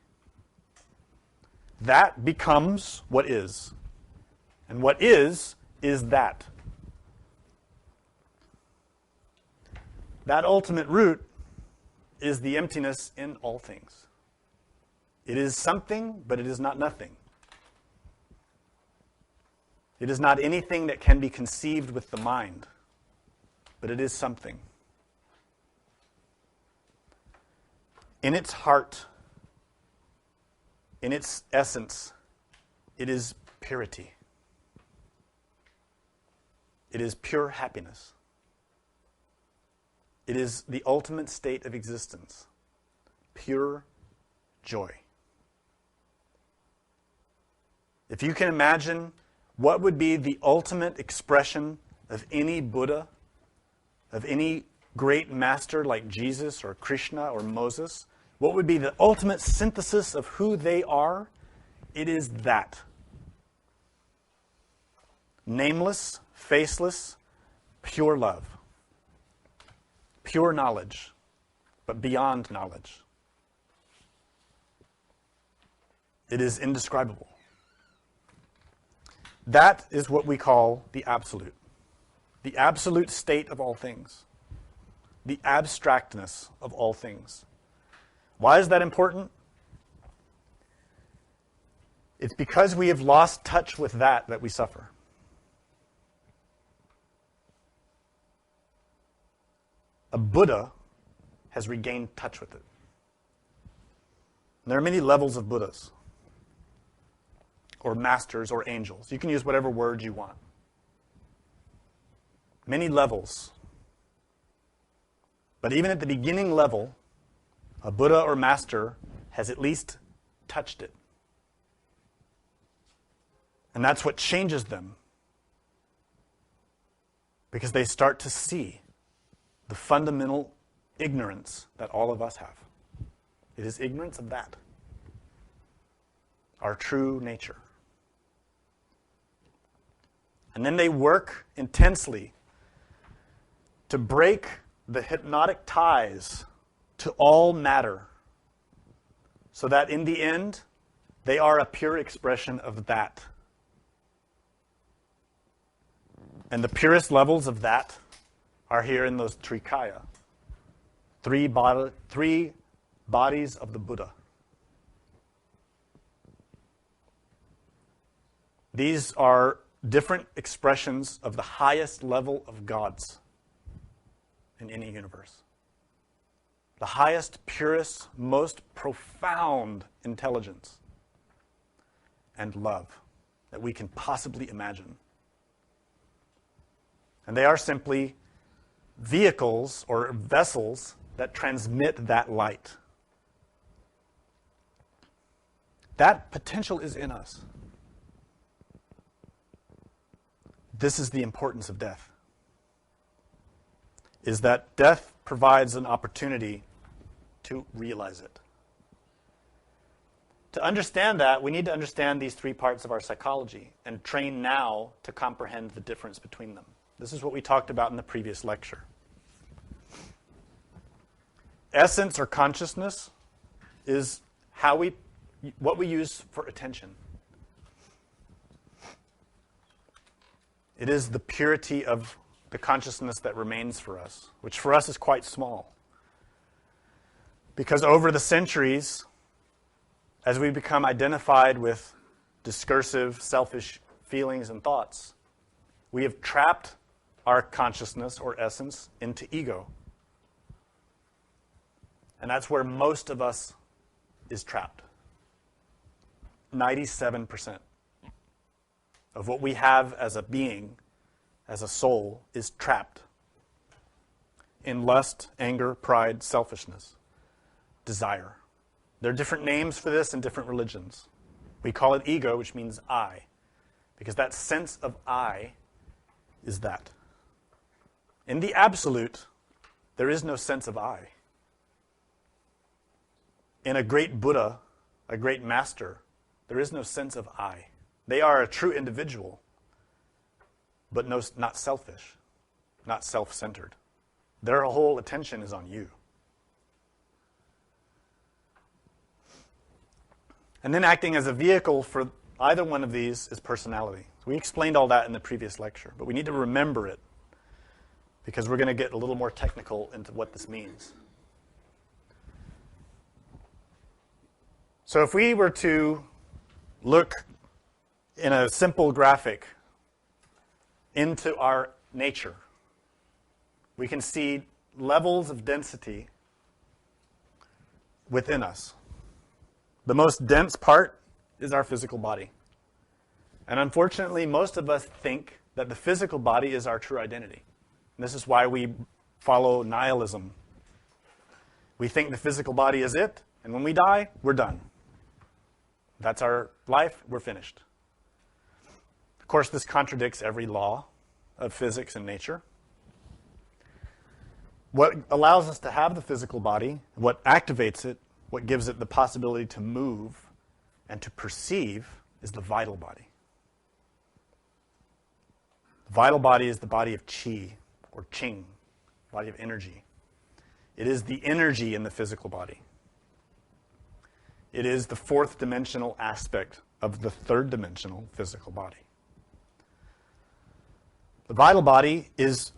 That becomes what is. And what is that. That ultimate root is the emptiness in all things. It is something, but it is not nothing. It is not anything that can be conceived with the mind, but it is something. In its heart, in its essence, it is purity. It is pure happiness. It is the ultimate state of existence, pure joy. If you can imagine what would be the ultimate expression of any Buddha, of any great master like Jesus or Krishna or Moses, what would be the ultimate synthesis of who they are? It is that. Nameless, faceless, pure love. Pure knowledge, but beyond knowledge. It is indescribable. That is what we call the absolute state of all things, the abstractness of all things. Why is that important? It's because we have lost touch with that we suffer. A Buddha has regained touch with it. And there are many levels of Buddhas, or masters, or angels. You can use whatever word you want. Many levels. But even at the beginning level, a Buddha or master has at least touched it. And that's what changes them. Because they start to see the fundamental ignorance that all of us have. It is ignorance of that, our true nature. And then they work intensely to break the hypnotic ties to all matter, so that in the end, they are a pure expression of that. And the purest levels of that are here in those Trikaya, three bodies of the Buddha. These are different expressions of the highest level of gods in any universe. The highest, purest, most profound intelligence and love that we can possibly imagine. And they are simply vehicles or vessels that transmit that light. That potential is in us. This is the importance of death, is that death provides an opportunity to realize it. To understand that, we need to understand these three parts of our psychology and train now to comprehend the difference between them. This is what we talked about in the previous lecture. Essence or consciousness is what we use for attention. It is the purity of the consciousness that remains for us, which for us is quite small. Because over the centuries, as we become identified with discursive, selfish feelings and thoughts, we have trapped our consciousness or essence into ego. And that's where most of us is trapped. 97% of what we have as a being, as a soul, is trapped in lust, anger, pride, selfishness, desire. There are different names for this in different religions. We call it ego, which means I, because that sense of I is that. In the absolute, there is no sense of I. In a great Buddha, a great master, there is no sense of I. They are a true individual, but not selfish, not self-centered. Their whole attention is on you. And then acting as a vehicle for either one of these is personality. We explained all that in the previous lecture, but we need to remember it because we're going to get a little more technical into what this means. So if we were to look in a simple graphic into our nature, we can see levels of density within us. The most dense part is our physical body. And unfortunately, most of us think that the physical body is our true identity. And this is why we follow nihilism. We think the physical body is it, and when we die, we're done. That's our life, we're finished. Of course, this contradicts every law of physics and nature. What allows us to have the physical body, what activates it, what gives it the possibility to move and to perceive is the vital body. The vital body is the body of qi, or qing, body of energy. It is the energy in the physical body. It is the fourth dimensional aspect of the third dimensional physical body. The vital body is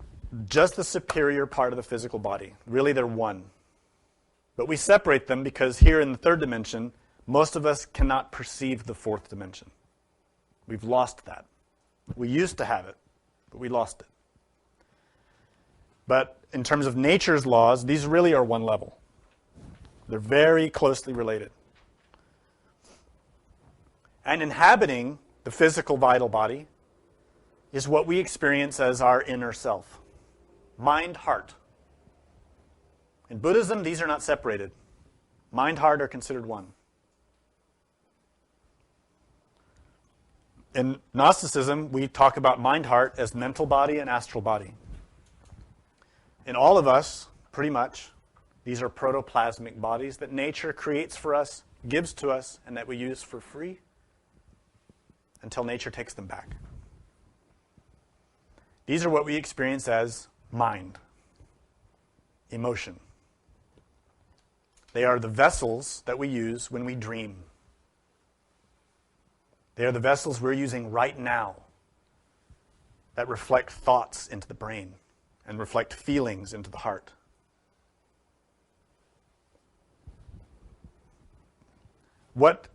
just the superior part of the physical body. Really, they're one. But we separate them because here in the third dimension, most of us cannot perceive the fourth dimension. We've lost that. We used to have it, but we lost it. But in terms of nature's laws, these really are one level. They're very closely related. And inhabiting the physical vital body is what we experience as our inner self. Mind, heart. In Buddhism, these are not separated. Mind, heart are considered one. In Gnosticism, we talk about mind, heart as mental body and astral body. In all of us, pretty much, these are protoplasmic bodies that nature creates for us, gives to us, and that we use for free until nature takes them back. These are what we experience as mind, emotion. They are the vessels that we use when we dream. They are the vessels we're using right now that reflect thoughts into the brain and reflect feelings into the heart. What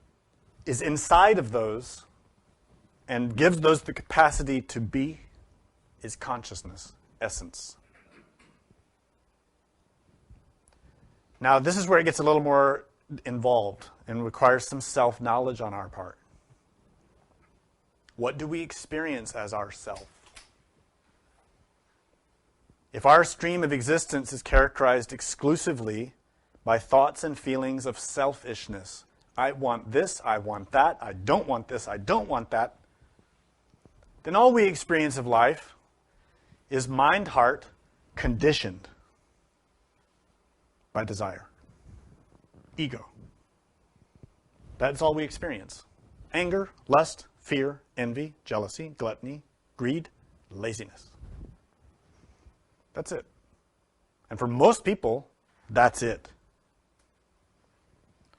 is inside of those and gives those the capacity to be is consciousness, essence. Now, this is where it gets a little more involved and requires some self-knowledge on our part. What do we experience as ourself? If our stream of existence is characterized exclusively by thoughts and feelings of selfishness, I want this, I want that, I don't want this, I don't want that, then all we experience of life is mind-heart conditioned by desire, ego. That's all we experience. Anger, lust, fear, envy, jealousy, gluttony, greed, laziness. That's it. And for most people, that's it.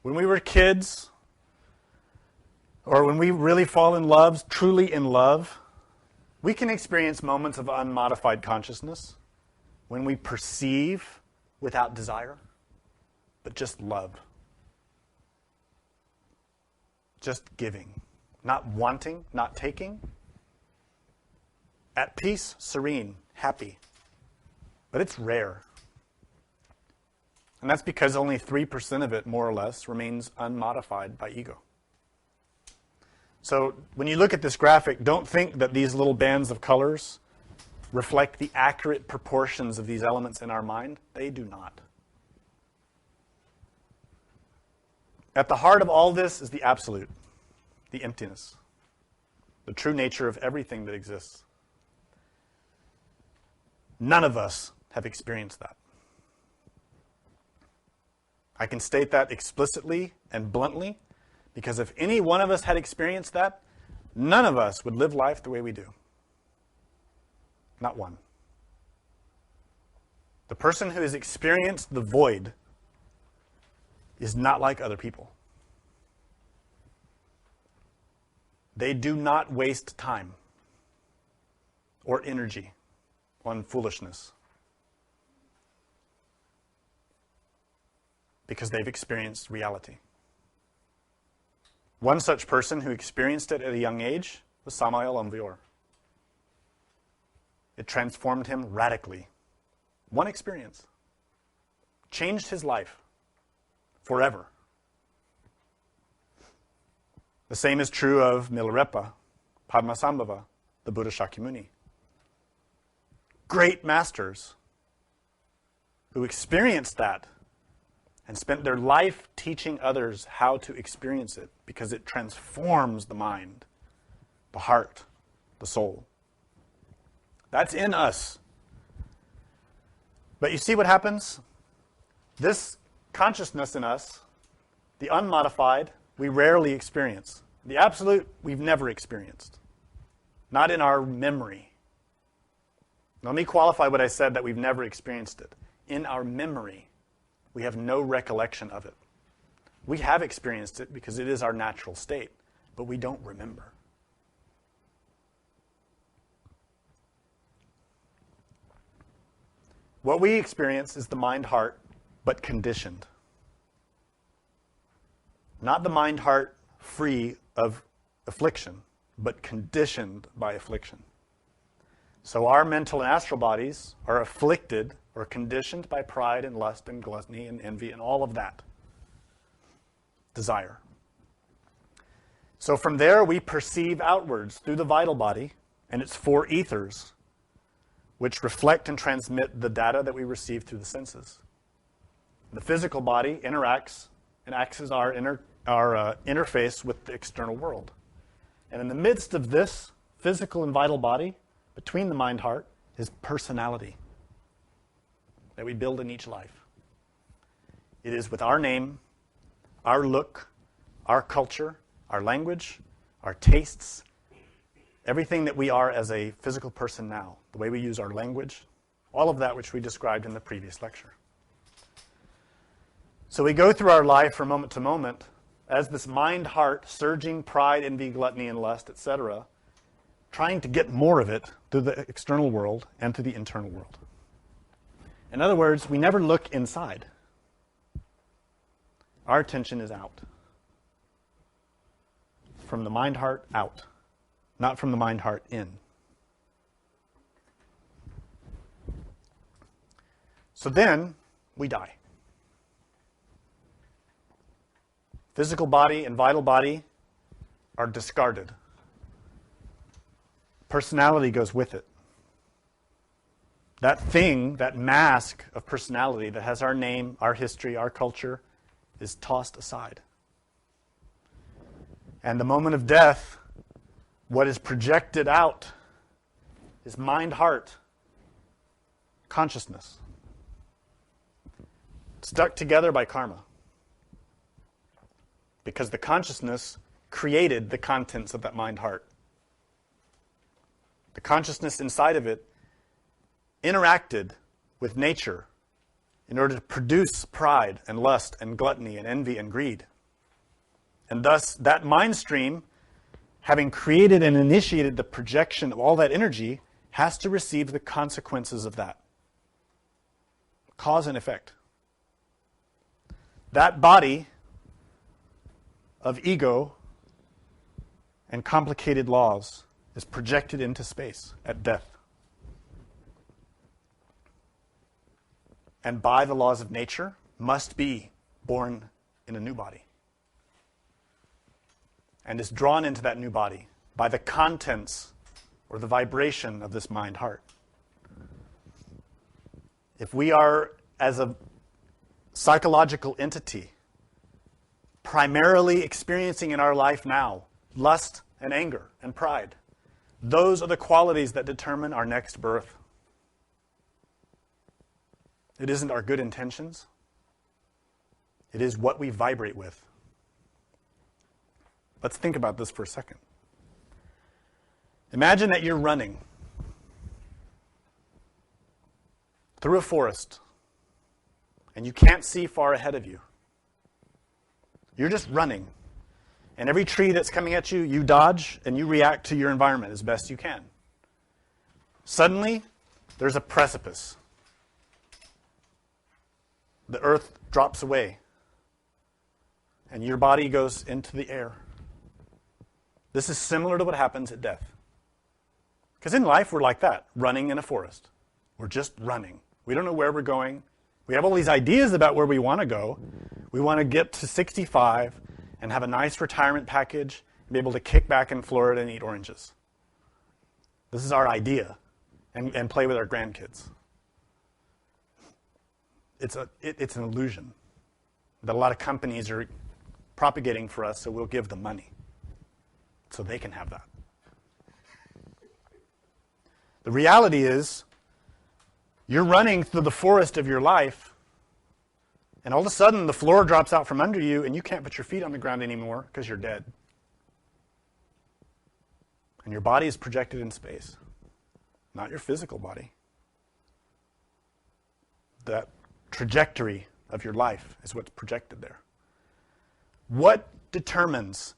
When we were kids, or when we really fall in love, truly in love, we can experience moments of unmodified consciousness when we perceive without desire, but just love. Just giving. Not wanting, not taking. At peace, serene, happy. But it's rare. And that's because only 3% of it, more or less, remains unmodified by ego. So when you look at this graphic, don't think that these little bands of colors reflect the accurate proportions of these elements in our mind. They do not. At the heart of all this is the absolute, the emptiness, the true nature of everything that exists. None of us have experienced that. I can state that explicitly and bluntly, because if any one of us had experienced that, none of us would live life the way we do. Not one. The person who has experienced the void is not like other people. They do not waste time or energy on foolishness because they've experienced reality. One such person who experienced it at a young age was Samael Aun Weor. It transformed him radically. One experience changed his life forever. The same is true of Milarepa, Padmasambhava, the Buddha Shakyamuni. Great masters who experienced that and spent their life teaching others how to experience it because it transforms the mind, the heart, the soul. That's in us. But you see what happens? This consciousness in us, the unmodified, we rarely experience. The absolute, we've never experienced. Not in our memory. Let me qualify what I said that we've never experienced it. In our memory, we have no recollection of it. We have experienced it because it is our natural state, but we don't remember. What we experience is the mind-heart, but conditioned. Not the mind-heart free of affliction, but conditioned by affliction. So our mental and astral bodies are afflicted or conditioned by pride and lust and gluttony and envy and all of that. Desire. So from there we perceive outwards through the vital body and its four ethers, which reflect and transmit the data that we receive through the senses. The physical body interacts and acts as our interface with the external world. And in the midst of this physical and vital body, between the mind-heart, is personality that we build in each life. It is with our name, our look, our culture, our language, our tastes, everything that we are as a physical person now, the way we use our language, all of that which we described in the previous lecture. So we go through our life from moment to moment as this mind-heart, surging pride, envy, gluttony, and lust, etc., trying to get more of it through the external world and to the internal world. In other words, we never look inside. Our attention is out. From the mind-heart out, not from the mind-heart in. So then, we die. Physical body and vital body are discarded. Personality goes with it. that thing, that mask of personality that has our name, our history, our culture, is tossed aside. And the moment of death, what is projected out is mind, heart, consciousness, stuck together by karma. Because the consciousness created the contents of that mind, heart. The consciousness inside of it interacted with nature in order to produce pride and lust and gluttony and envy and greed. And thus, that mind stream, having created and initiated the projection of all that energy, has to receive the consequences of that. Cause and effect. That body of ego and complicated laws is projected into space at death. And by the laws of nature, must be born in a new body. And is drawn into that new body by the contents or the vibration of this mind heart. If we are, as a psychological entity, primarily experiencing in our life now lust and anger and pride, those are the qualities that determine our next birth. It isn't our good intentions. It is what we vibrate with. Let's think about this for a second. Imagine that you're running through a forest and you can't see far ahead of you. You're just running. And every tree that's coming at you, you dodge and you react to your environment as best you can. Suddenly, there's a precipice. The earth drops away, and your body goes into the air. This is similar to what happens at death. Because in life, we're like that, running in a forest. We're just running. We don't know where we're going. We have all these ideas about where we want to go. We want to get to 65 and have a nice retirement package and be able to kick back in Florida and eat oranges. This is our idea, and play with our grandkids. It's an illusion that a lot of companies are propagating for us, so we'll give them money so they can have that. The reality is, you're running through the forest of your life, and all of a sudden the floor drops out from under you and you can't put your feet on the ground anymore because you're dead. And your body is projected in space, not your physical body. That trajectory of your life is what's projected there. What determines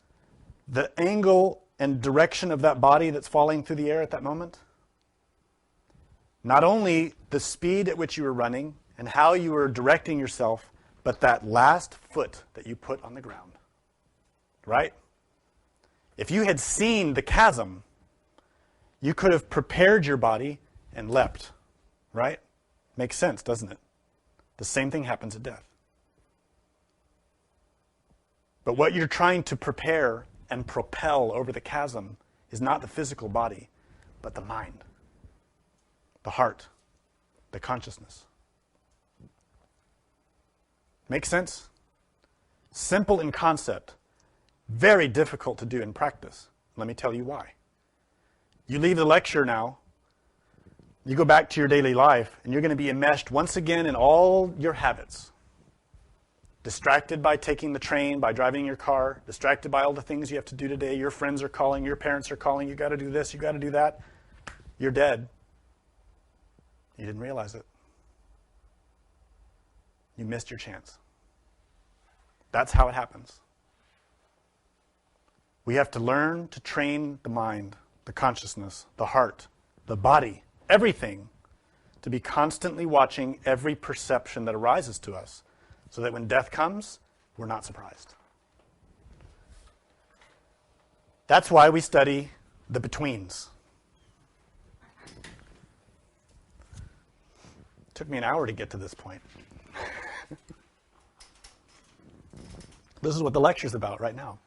the angle and direction of that body that's falling through the air at that moment? Not only the speed at which you were running and how you were directing yourself, but that last foot that you put on the ground. Right? If you had seen the chasm, you could have prepared your body and leapt. Right? Makes sense, doesn't it? The same thing happens at death. But what you're trying to prepare and propel over the chasm is not the physical body, but the mind, the heart, the consciousness. Make sense? Simple in concept, very difficult to do in practice. Let me tell you why. You leave the lecture now, you go back to your daily life, and you're going to be enmeshed once again in all your habits. Distracted by taking the train, by driving your car, distracted by all the things you have to do today. Your friends are calling, your parents are calling, you got to do this, you got to do that. You're dead. You didn't realize it. You missed your chance. That's how it happens. We have to learn to train the mind, the consciousness, the heart, the body, everything, to be constantly watching every perception that arises to us, so that when death comes, we're not surprised. That's why we study the betweens. It took me an hour to get to this point. This is what the lecture's about right now.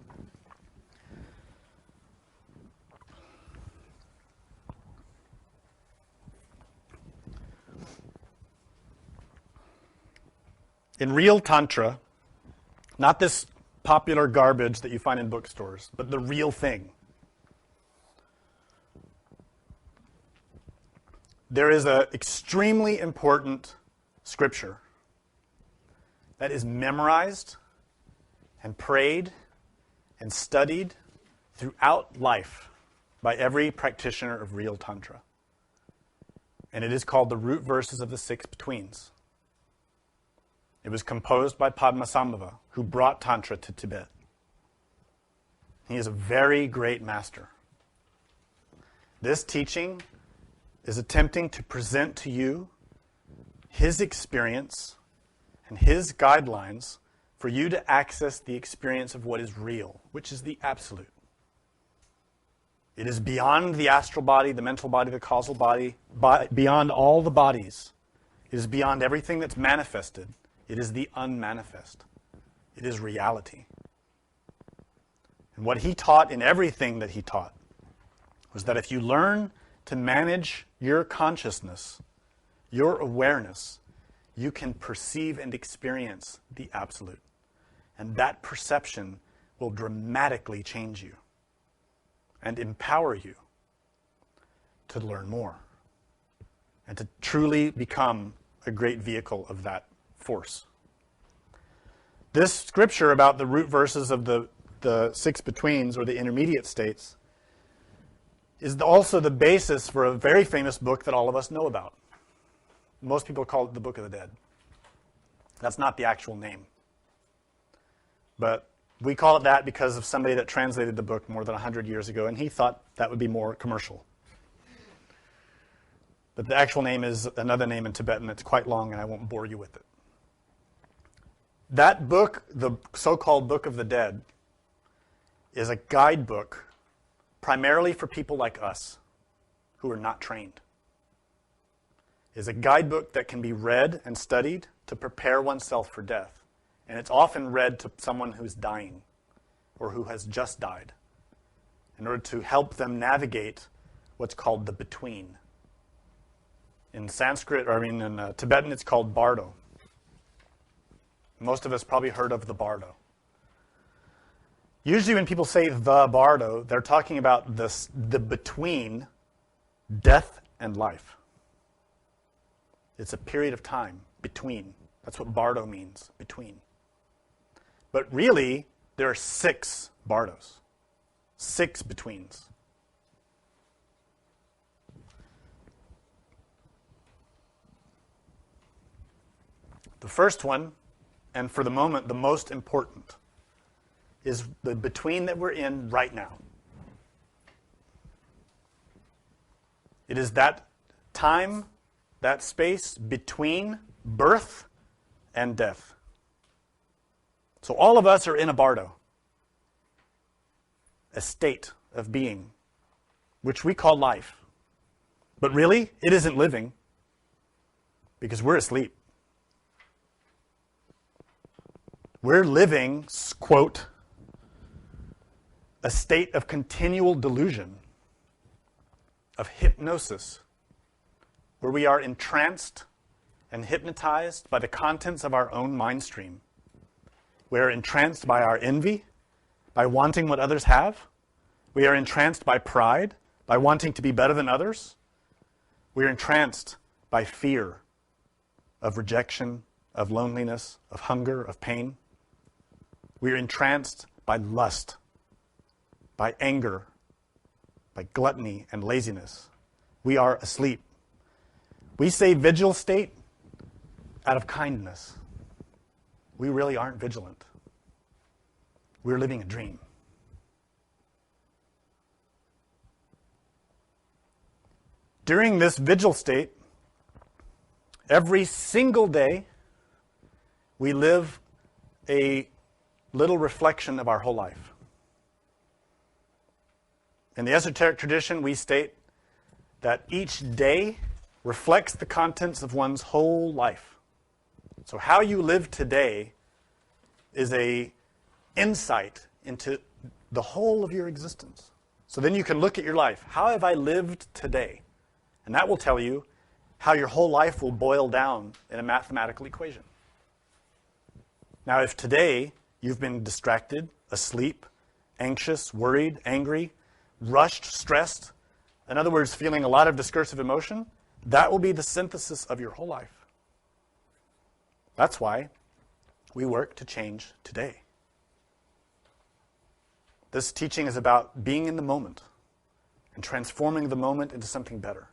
In real Tantra, not this popular garbage that you find in bookstores, but the real thing, there is an extremely important scripture that is memorized and prayed and studied throughout life by every practitioner of real Tantra. And it is called the Root Verses of the Six Betweens. It was composed by Padmasambhava, who brought Tantra to Tibet. He is a very great master. This teaching is attempting to present to you his experience and his guidelines for you to access the experience of what is real, which is the absolute. It is beyond the astral body, the mental body, the causal body, beyond all the bodies. It is beyond everything that's manifested. It is the unmanifest. It is reality. And what he taught in everything that he taught was that if you learn to manage your consciousness, your awareness, you can perceive and experience the absolute. And that perception will dramatically change you and empower you to learn more and to truly become a great vehicle of that force. This scripture about the root verses of the six betweens, or the intermediate states, is also the basis for a very famous book that all of us know about. Most people call it the Book of the Dead. That's not the actual name. But we call it that because of somebody that translated the book more than 100 years ago, and he thought that would be more commercial. But the actual name is another name in Tibetan. It's quite long, and I won't bore you with it. That book, the so-called Book of the Dead, is a guidebook primarily for people like us who are not trained. It is a guidebook that can be read and studied to prepare oneself for death. And it's often read to someone who's dying or who has just died in order to help them navigate what's called the between. In Sanskrit, in Tibetan, it's called bardo. Most of us probably heard of the bardo. Usually when people say the bardo, they're talking about the between death and life. It's a period of time between. That's what bardo means, between. But really, there are 6 bardos, 6 betweens. The first one, and for the moment the most important, is the between that we're in right now. It is that time, that space between birth and death. So all of us are in a bardo, a state of being, which we call life. But really, it isn't living, because we're asleep. We're living, quote, a state of continual delusion, of hypnosis, where we are entranced and hypnotized by the contents of our own mind stream. We are entranced by our envy, by wanting what others have. We are entranced by pride, by wanting to be better than others. We are entranced by fear of rejection, of loneliness, of hunger, of pain. We are entranced by lust, by anger, by gluttony and laziness. We are asleep. We say vigil state out of kindness. We really aren't vigilant. We're living a dream. During this vigil state, every single day, we live a little reflection of our whole life. In the esoteric tradition, we state that each day reflects the contents of one's whole life. So how you live today is an insight into the whole of your existence. So then you can look at your life. How have I lived today? And that will tell you how your whole life will boil down in a mathematical equation. Now, if today you've been distracted, asleep, anxious, worried, angry, rushed, stressed, in other words, feeling a lot of discursive emotion, that will be the synthesis of your whole life. That's why we work to change today. This teaching is about being in the moment and transforming the moment into something better.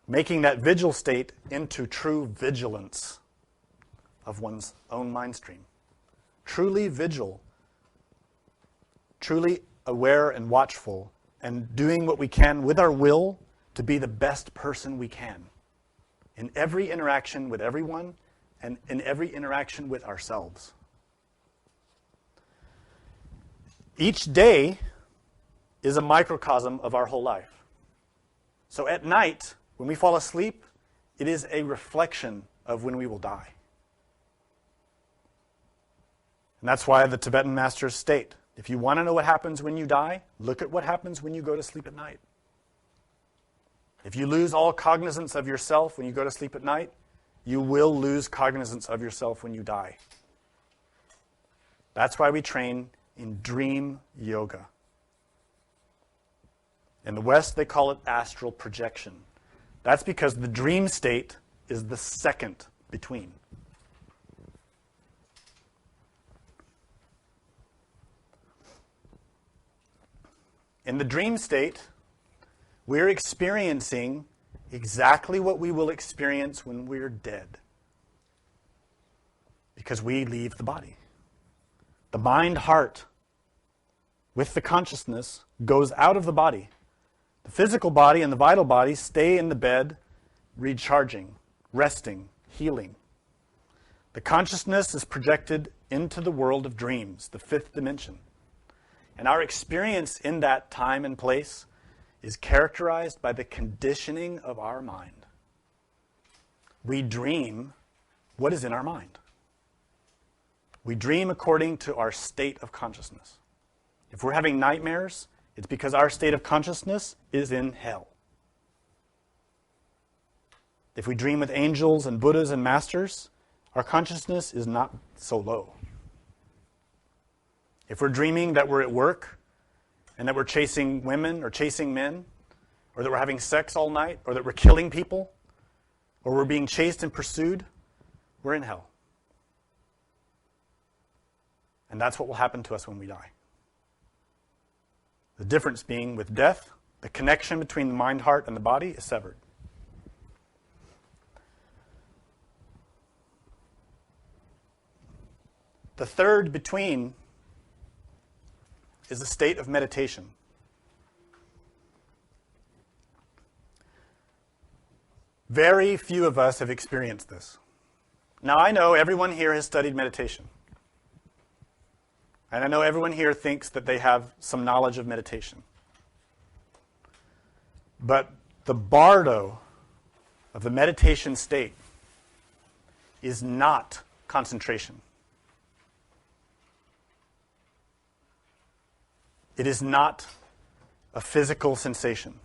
Making that vigil state into true vigilance of one's own mind stream. Truly vigil, truly aware and watchful, and doing what we can with our will to be the best person we can in every interaction with everyone and in every interaction with ourselves. Each day is a microcosm of our whole life. So at night, when we fall asleep, it is a reflection of when we will die. And that's why the Tibetan masters state, if you want to know what happens when you die, look at what happens when you go to sleep at night. If you lose all cognizance of yourself when you go to sleep at night, you will lose cognizance of yourself when you die. That's why we train in dream yoga. In the West, they call it astral projection. That's because the dream state is the second between. In the dream state, we're experiencing exactly what we will experience when we're dead. Because we leave the body. The mind, heart, with the consciousness, goes out of the body. The physical body and the vital body stay in the bed, recharging, resting, healing. The consciousness is projected into the world of dreams, the fifth dimension. And our experience in that time and place is characterized by the conditioning of our mind. We dream what is in our mind. We dream according to our state of consciousness. If we're having nightmares, it's because our state of consciousness is in hell. If we dream with angels and Buddhas and masters, our consciousness is not so low. If we're dreaming that we're at work and that we're chasing women or chasing men, or that we're having sex all night, or that we're killing people, or we're being chased and pursued, we're in hell. And that's what will happen to us when we die. The difference being with death, the connection between the mind, heart, and the body is severed. The third between is a state of meditation. Very few of us have experienced this. Now, I know everyone here has studied meditation. And I know everyone here thinks that they have some knowledge of meditation. But the bardo of the meditation state is not concentration. It is not a physical sensation.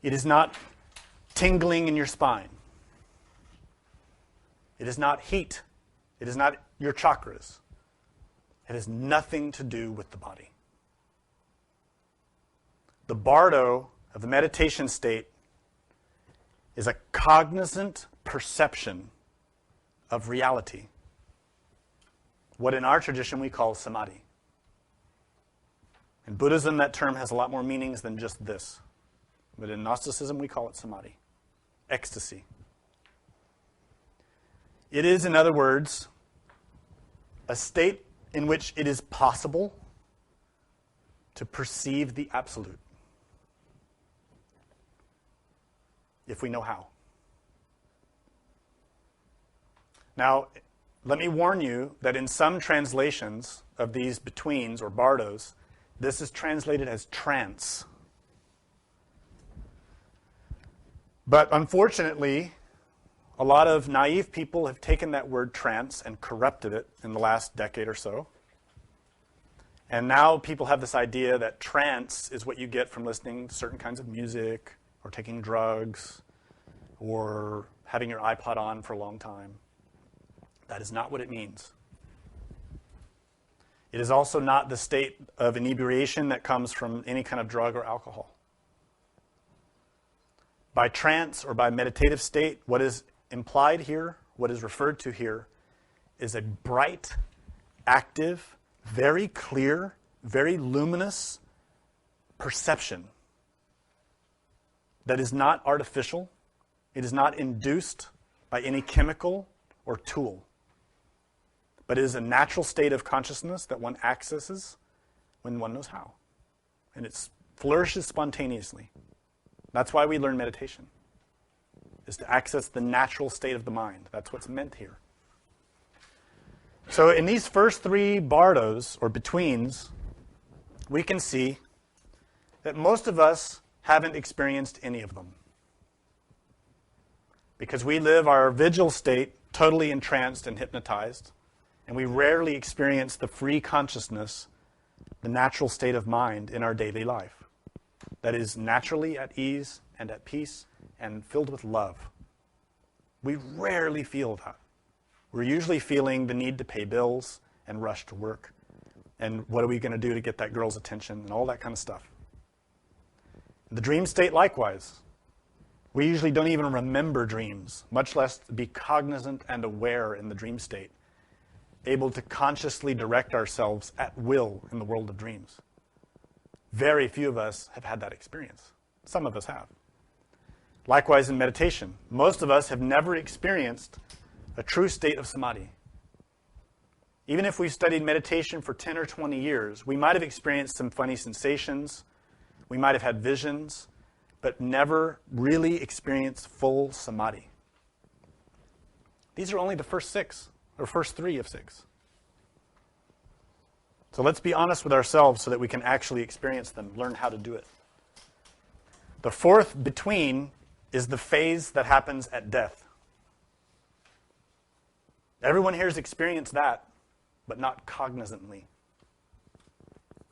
It is not tingling in your spine. It is not heat. It is not your chakras. It has nothing to do with the body. The bardo of the meditation state is a cognizant perception of reality. What in our tradition we call samadhi. In Buddhism, that term has a lot more meanings than just this. But in Gnosticism, we call it samadhi, ecstasy. It is, in other words, a state in which it is possible to perceive the absolute, if we know how. Now, let me warn you that in some translations of these betweens or bardos, this is translated as trance. But unfortunately, a lot of naive people have taken that word trance and corrupted it in the last decade or so. And now people have this idea that trance is what you get from listening to certain kinds of music, or taking drugs, or having your iPod on for a long time. That is not what it means. It is also not the state of inebriation that comes from any kind of drug or alcohol. By trance or by meditative state, what is implied here, what is referred to here, is a bright, active, very clear, very luminous perception that is not artificial. It is not induced by any chemical or tool, but it is a natural state of consciousness that one accesses when one knows how. And it flourishes spontaneously. That's why we learn meditation, is to access the natural state of the mind. That's what's meant here. So in these first three bardos, or betweens, we can see that most of us haven't experienced any of them. Because we live our vigil state totally entranced and hypnotized, and we rarely experience the free consciousness, the natural state of mind in our daily life that is naturally at ease and at peace and filled with love. We rarely feel that. We're usually feeling the need to pay bills and rush to work. And what are we going to do to get that girl's attention and all that kind of stuff. The dream state likewise. We usually don't even remember dreams, much less be cognizant and aware in the dream state, able to consciously direct ourselves at will in the world of dreams. Very few of us have had that experience. Some of us have. Likewise in meditation, most of us have never experienced a true state of samadhi. Even if we've studied meditation for 10 or 20 years, we might have experienced some funny sensations, we might have had visions, but never really experienced full samadhi. These are only the first six, or first three of six. So let's be honest with ourselves so that we can actually experience them, learn how to do it. The fourth between is the phase that happens at death. Everyone here has experienced that, but not cognizantly,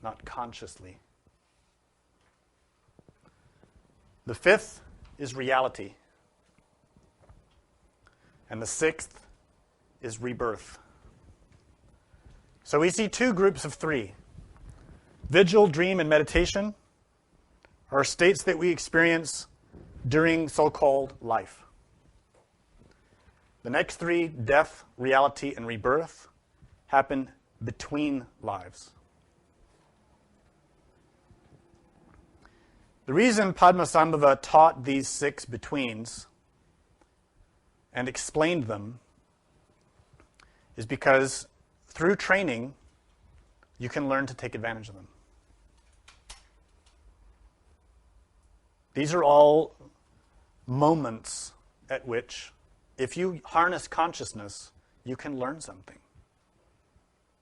not consciously. The fifth is reality. And the sixth is rebirth. So we see two groups of three. Vigil, dream, and meditation are states that we experience during so-called life. The next three, death, reality, and rebirth, happen between lives. The reason Padmasambhava taught these six betweens and explained them is because through training, you can learn to take advantage of them. These are all moments at which, if you harness consciousness, you can learn something.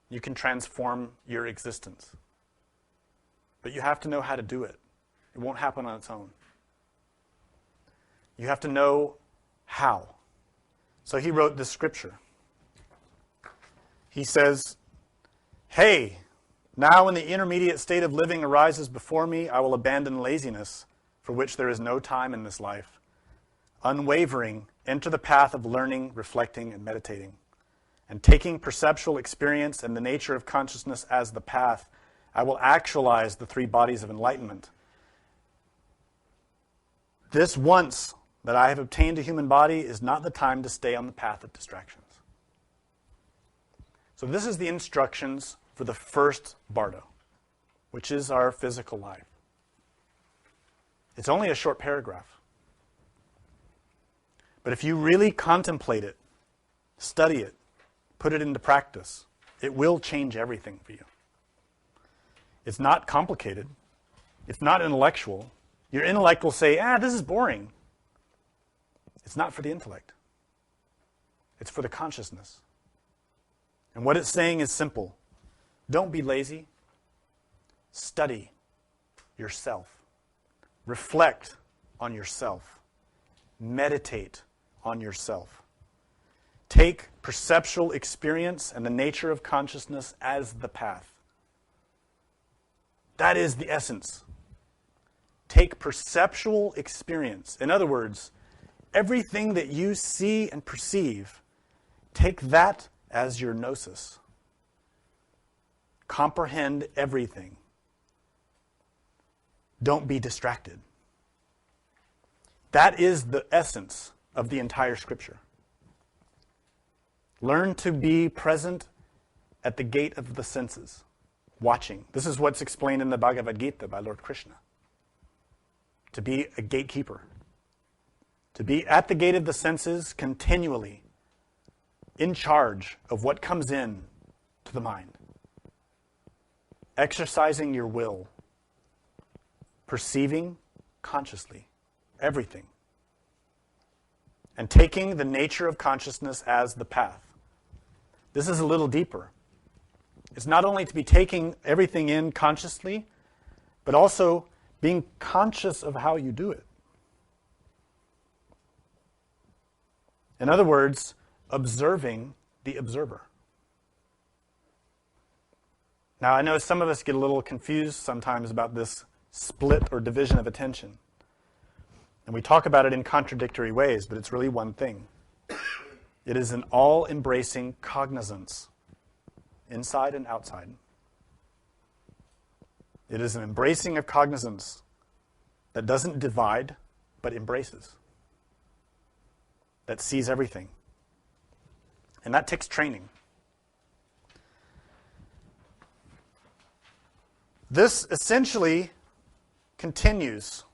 You can transform your existence. But you have to know how to do it. It won't happen on its own. You have to know how. So he wrote this scripture. He says, "Hey, now when the intermediate state of living arises before me, I will abandon laziness, for which there is no time in this life. Unwavering, enter the path of learning, reflecting, and meditating. And taking perceptual experience and the nature of consciousness as the path, I will actualize the three bodies of enlightenment. This once that I have obtained a human body is not the time to stay on the path of distractions." So this is the instructions for the first bardo, which is our physical life. It's only a short paragraph. But if you really contemplate it, study it, put it into practice, it will change everything for you. It's not complicated. It's not intellectual. Your intellect will say, this is boring. It's not for the intellect. It's for the consciousness. And what it's saying is simple. Don't be lazy. Study yourself. Reflect on yourself. Meditate on yourself. Take perceptual experience and the nature of consciousness as the path. That is the essence. Take perceptual experience. In other words, everything that you see and perceive, take that as your gnosis. Comprehend everything. Don't be distracted. That is the essence of the entire Scripture. Learn to be present at the gate of the senses, watching. This is what's explained in the Bhagavad Gita by Lord Krishna. To be a gatekeeper. To be at the gate of the senses continually, in charge of what comes in to the mind. Exercising your will. Perceiving consciously everything. And taking the nature of consciousness as the path. This is a little deeper. It's not only to be taking everything in consciously, but also being conscious of how you do it. In other words, observing the observer. Now, I know some of us get a little confused sometimes about this split or division of attention. And we talk about it in contradictory ways, but it's really one thing. It is an all-embracing cognizance, inside and outside. It is an embracing of cognizance that doesn't divide, but embraces. That sees everything. And that takes training. This essentially continues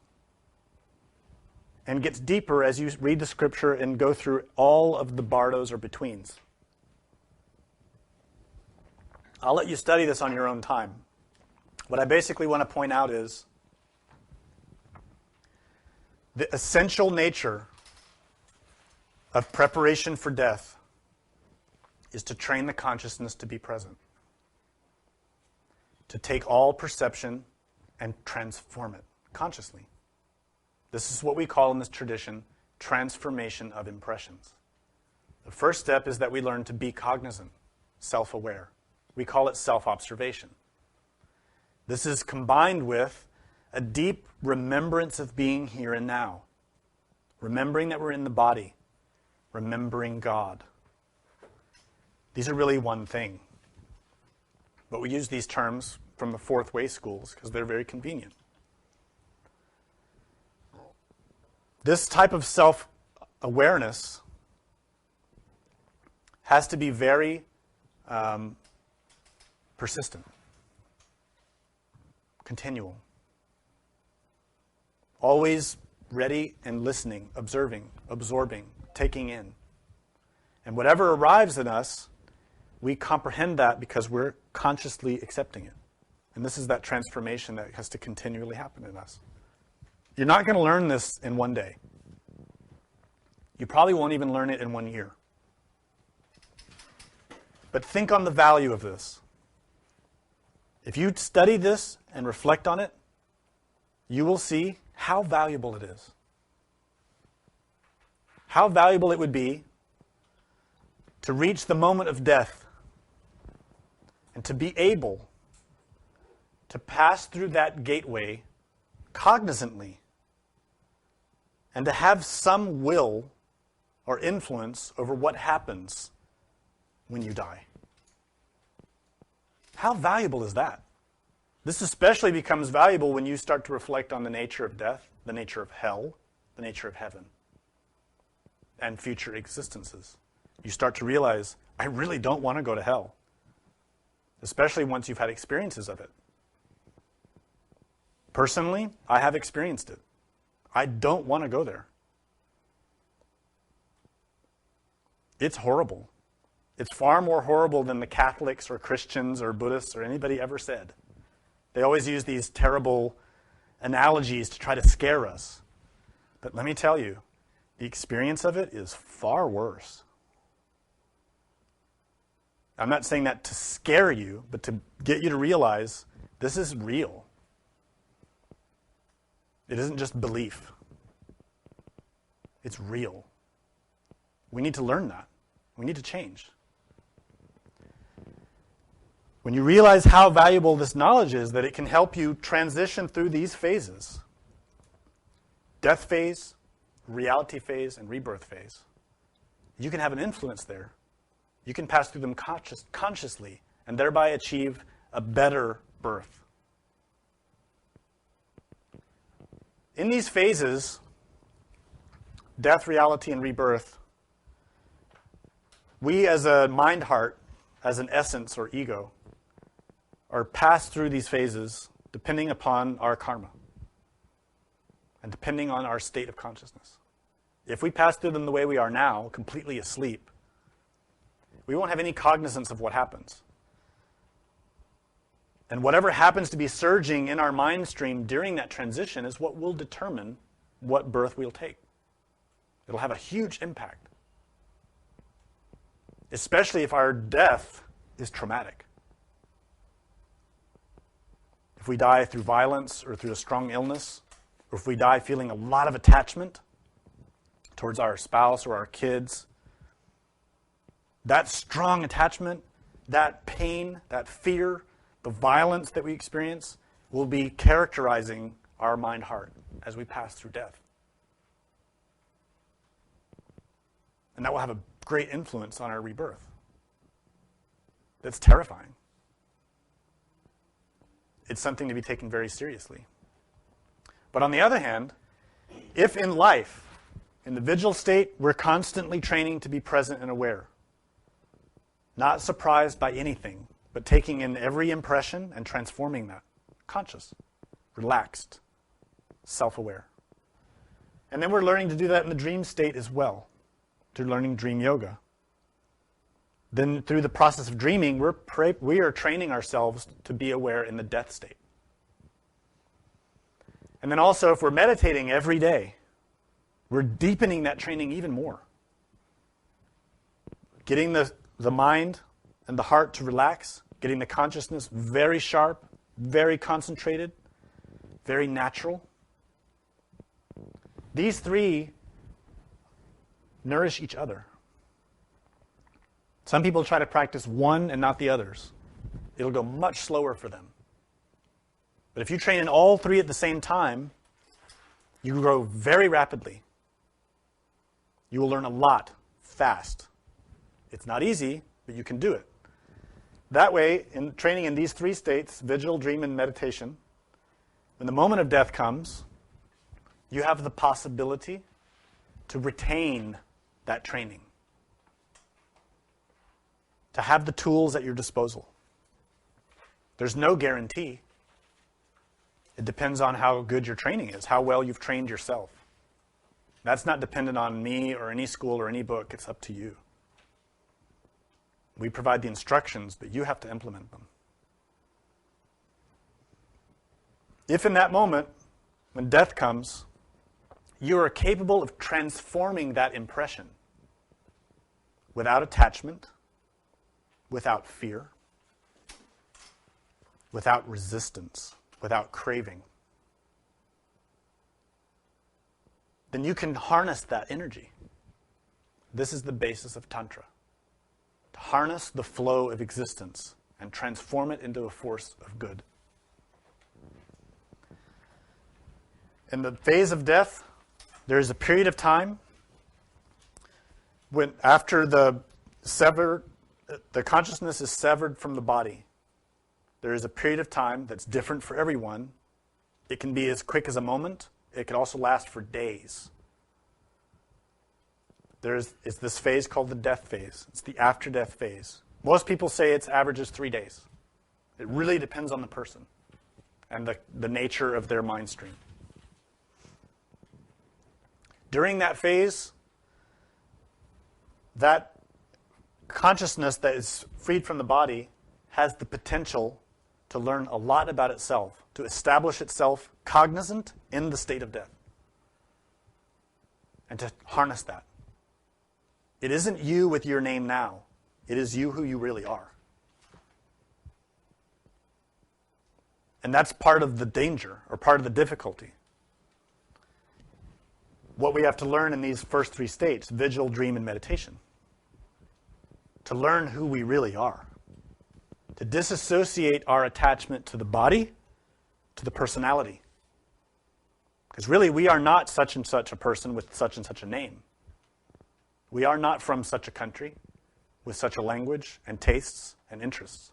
and gets deeper as you read the Scripture and go through all of the bardos or betweens. I'll let you study this on your own time. What I basically want to point out is the essential nature of preparation for death is to train the consciousness to be present, to take all perception and transform it consciously. This is what we call in this tradition transformation of impressions. The first step is that we learn to be cognizant, self-aware. We call it self-observation. This is combined with a deep remembrance of being here and now, remembering that we're in the body, remembering God. These are really one thing. But we use these terms from the Fourth Way schools because they're very convenient. This type of self-awareness has to be very persistent, continual, always ready and listening, observing, absorbing, taking in. And whatever arrives in us, we comprehend that because we're consciously accepting it. And this is that transformation that has to continually happen in us. You're not going to learn this in one day. You probably won't even learn it in 1 year. But think on the value of this. If you study this and reflect on it, you will see how valuable it is. How valuable it would be to reach the moment of death and to be able to pass through that gateway cognizantly and to have some will or influence over what happens when you die. How valuable is that? This especially becomes valuable when you start to reflect on the nature of death, the nature of hell, the nature of heaven, and future existences. You start to realize, I really don't want to go to hell, especially once you've had experiences of it. Personally, I have experienced it. I don't want to go there. It's horrible. It's far more horrible than the Catholics or Christians or Buddhists or anybody ever said. They always use these terrible analogies to try to scare us. But let me tell you, the experience of it is far worse. I'm not saying that to scare you, but to get you to realize this is real. It isn't just belief. It's real. We need to learn that. We need to change. When you realize how valuable this knowledge is, that it can help you transition through these phases. Death phase, reality phase and rebirth phase, you can have an influence there. You can pass through them consciously and thereby achieve a better birth. In these phases, death, reality, and rebirth, we as a mind heart, as an essence or ego, are passed through these phases depending upon our karma and depending on our state of consciousness. If we pass through them the way we are now, completely asleep, we won't have any cognizance of what happens. And whatever happens to be surging in our mind stream during that transition is what will determine what birth we'll take. It'll have a huge impact, especially if our death is traumatic. If we die through violence or through a strong illness, or if we die feeling a lot of attachment towards our spouse or our kids, that strong attachment, that pain, that fear, the violence that we experience will be characterizing our mind heart as we pass through death. And that will have a great influence on our rebirth. That's terrifying. It's something to be taken very seriously. But on the other hand, if in life, in the vigil state, we're constantly training to be present and aware, not surprised by anything, but taking in every impression and transforming that, conscious, relaxed, self-aware. And then we're learning to do that in the dream state as well, through learning dream yoga. Then through the process of dreaming, we are training ourselves to be aware in the death state. And then also, if we're meditating every day, we're deepening that training even more. Getting the mind and the heart to relax, getting the consciousness very sharp, very concentrated, very natural. These three nourish each other. Some people try to practice one and not the others. It'll go much slower for them. But if you train in all three at the same time, you grow very rapidly. You will learn a lot fast. It's not easy, but you can do it. That way, in training in these three states, vigil, dream, and meditation, when the moment of death comes, you have the possibility to retain that training, to have the tools at your disposal. There's no guarantee. It depends on how good your training is, how well you've trained yourself. That's not dependent on me or any school or any book. It's up to you. We provide the instructions, but you have to implement them. If in that moment, when death comes, you are capable of transforming that impression without attachment, without fear, without resistance, without craving, then you can harness that energy. This is the basis of Tantra. To harness the flow of existence and transform it into a force of good. In the phase of death, there is a period of time when after the consciousness is severed from the body. There is a period of time that's different for everyone. It can be as quick as a moment. It can also last for days. It's this phase called the death phase. It's the after-death phase. Most people say its average is 3 days. It really depends on the person and the nature of their mind stream. During that phase, that consciousness that is freed from the body has the potential to learn a lot about itself, to establish itself cognizant in the state of death, and to harness that. It isn't you with your name now. It is you who you really are. And that's part of the danger, or part of the difficulty. What we have to learn in these first 3 states, vigil, dream, and meditation, to learn who we really are, to disassociate our attachment to the body, to the personality. Because really, we are not such and such a person with such and such a name. We are not from such a country with such a language and tastes and interests.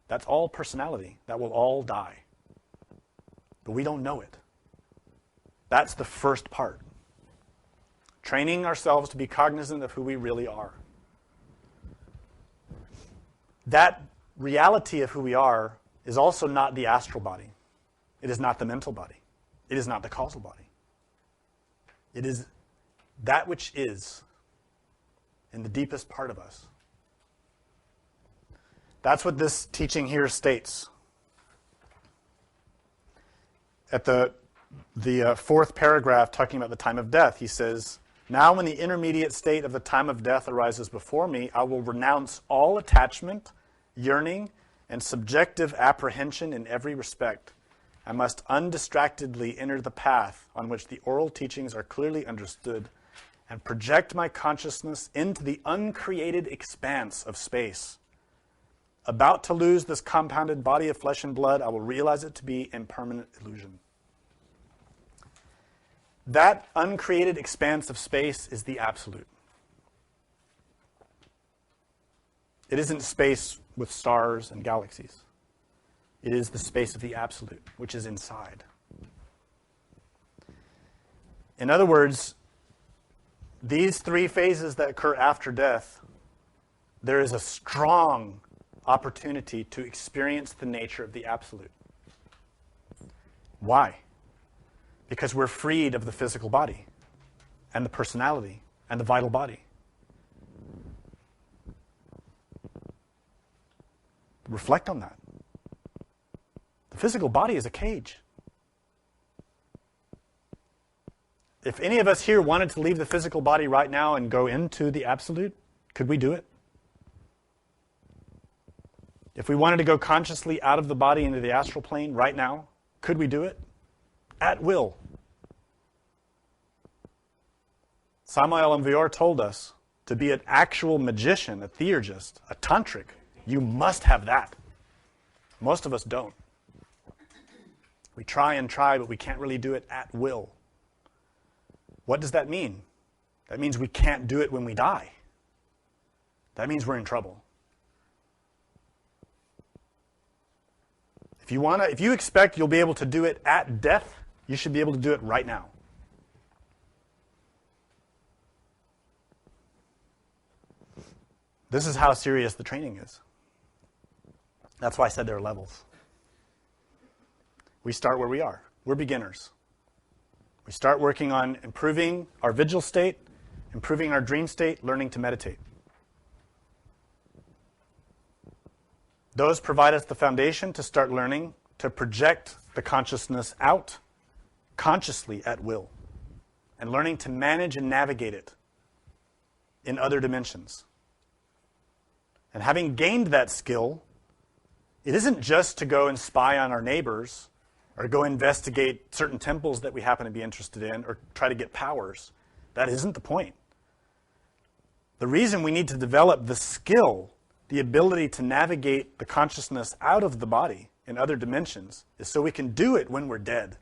That's all personality. That will all die. But we don't know it. That's the first part. Training ourselves to be cognizant of who we really are. That reality of who we are is also not the astral body. It is not the mental body. It is not the causal body. It is that which is in the deepest part of us. That's what this teaching here states. At the fourth paragraph, talking about the time of death, he says, "Now when the intermediate state of the time of death arises before me, I will renounce all attachment, yearning, and subjective apprehension in every respect. I must undistractedly enter the path on which the oral teachings are clearly understood and project my consciousness into the uncreated expanse of space. About to lose this compounded body of flesh and blood, I will realize it to be impermanent illusion." That uncreated expanse of space is the absolute. It isn't space with stars and galaxies. It is the space of the absolute, which is inside. In other words, these three phases that occur after death, there is a strong opportunity to experience the nature of the absolute. Why? Because we're freed of the physical body and the personality and the vital body. Reflect on that. The physical body is a cage. If any of us here wanted to leave the physical body right now and go into the absolute, could we do it? If we wanted to go consciously out of the body into the astral plane right now, could we do it? At will. Samael Aun Weor told us to be an actual magician, a theurgist, a tantric, you must have that. Most of us don't. We try and try, but we can't really do it at will. What does that mean? That means we can't do it when we die. That means we're in trouble. If you expect you'll be able to do it at death, you should be able to do it right now. This is how serious the training is. That's why I said there are levels. We start where we are. We're beginners. We start working on improving our vigil state, improving our dream state, learning to meditate. Those provide us the foundation to start learning to project the consciousness out consciously at will and learning to manage and navigate it in other dimensions. And having gained that skill, it isn't just to go and spy on our neighbors or go investigate certain temples that we happen to be interested in or try to get powers. That isn't the point. The reason we need to develop the skill, the ability to navigate the consciousness out of the body in other dimensions, is so we can do it when we're dead.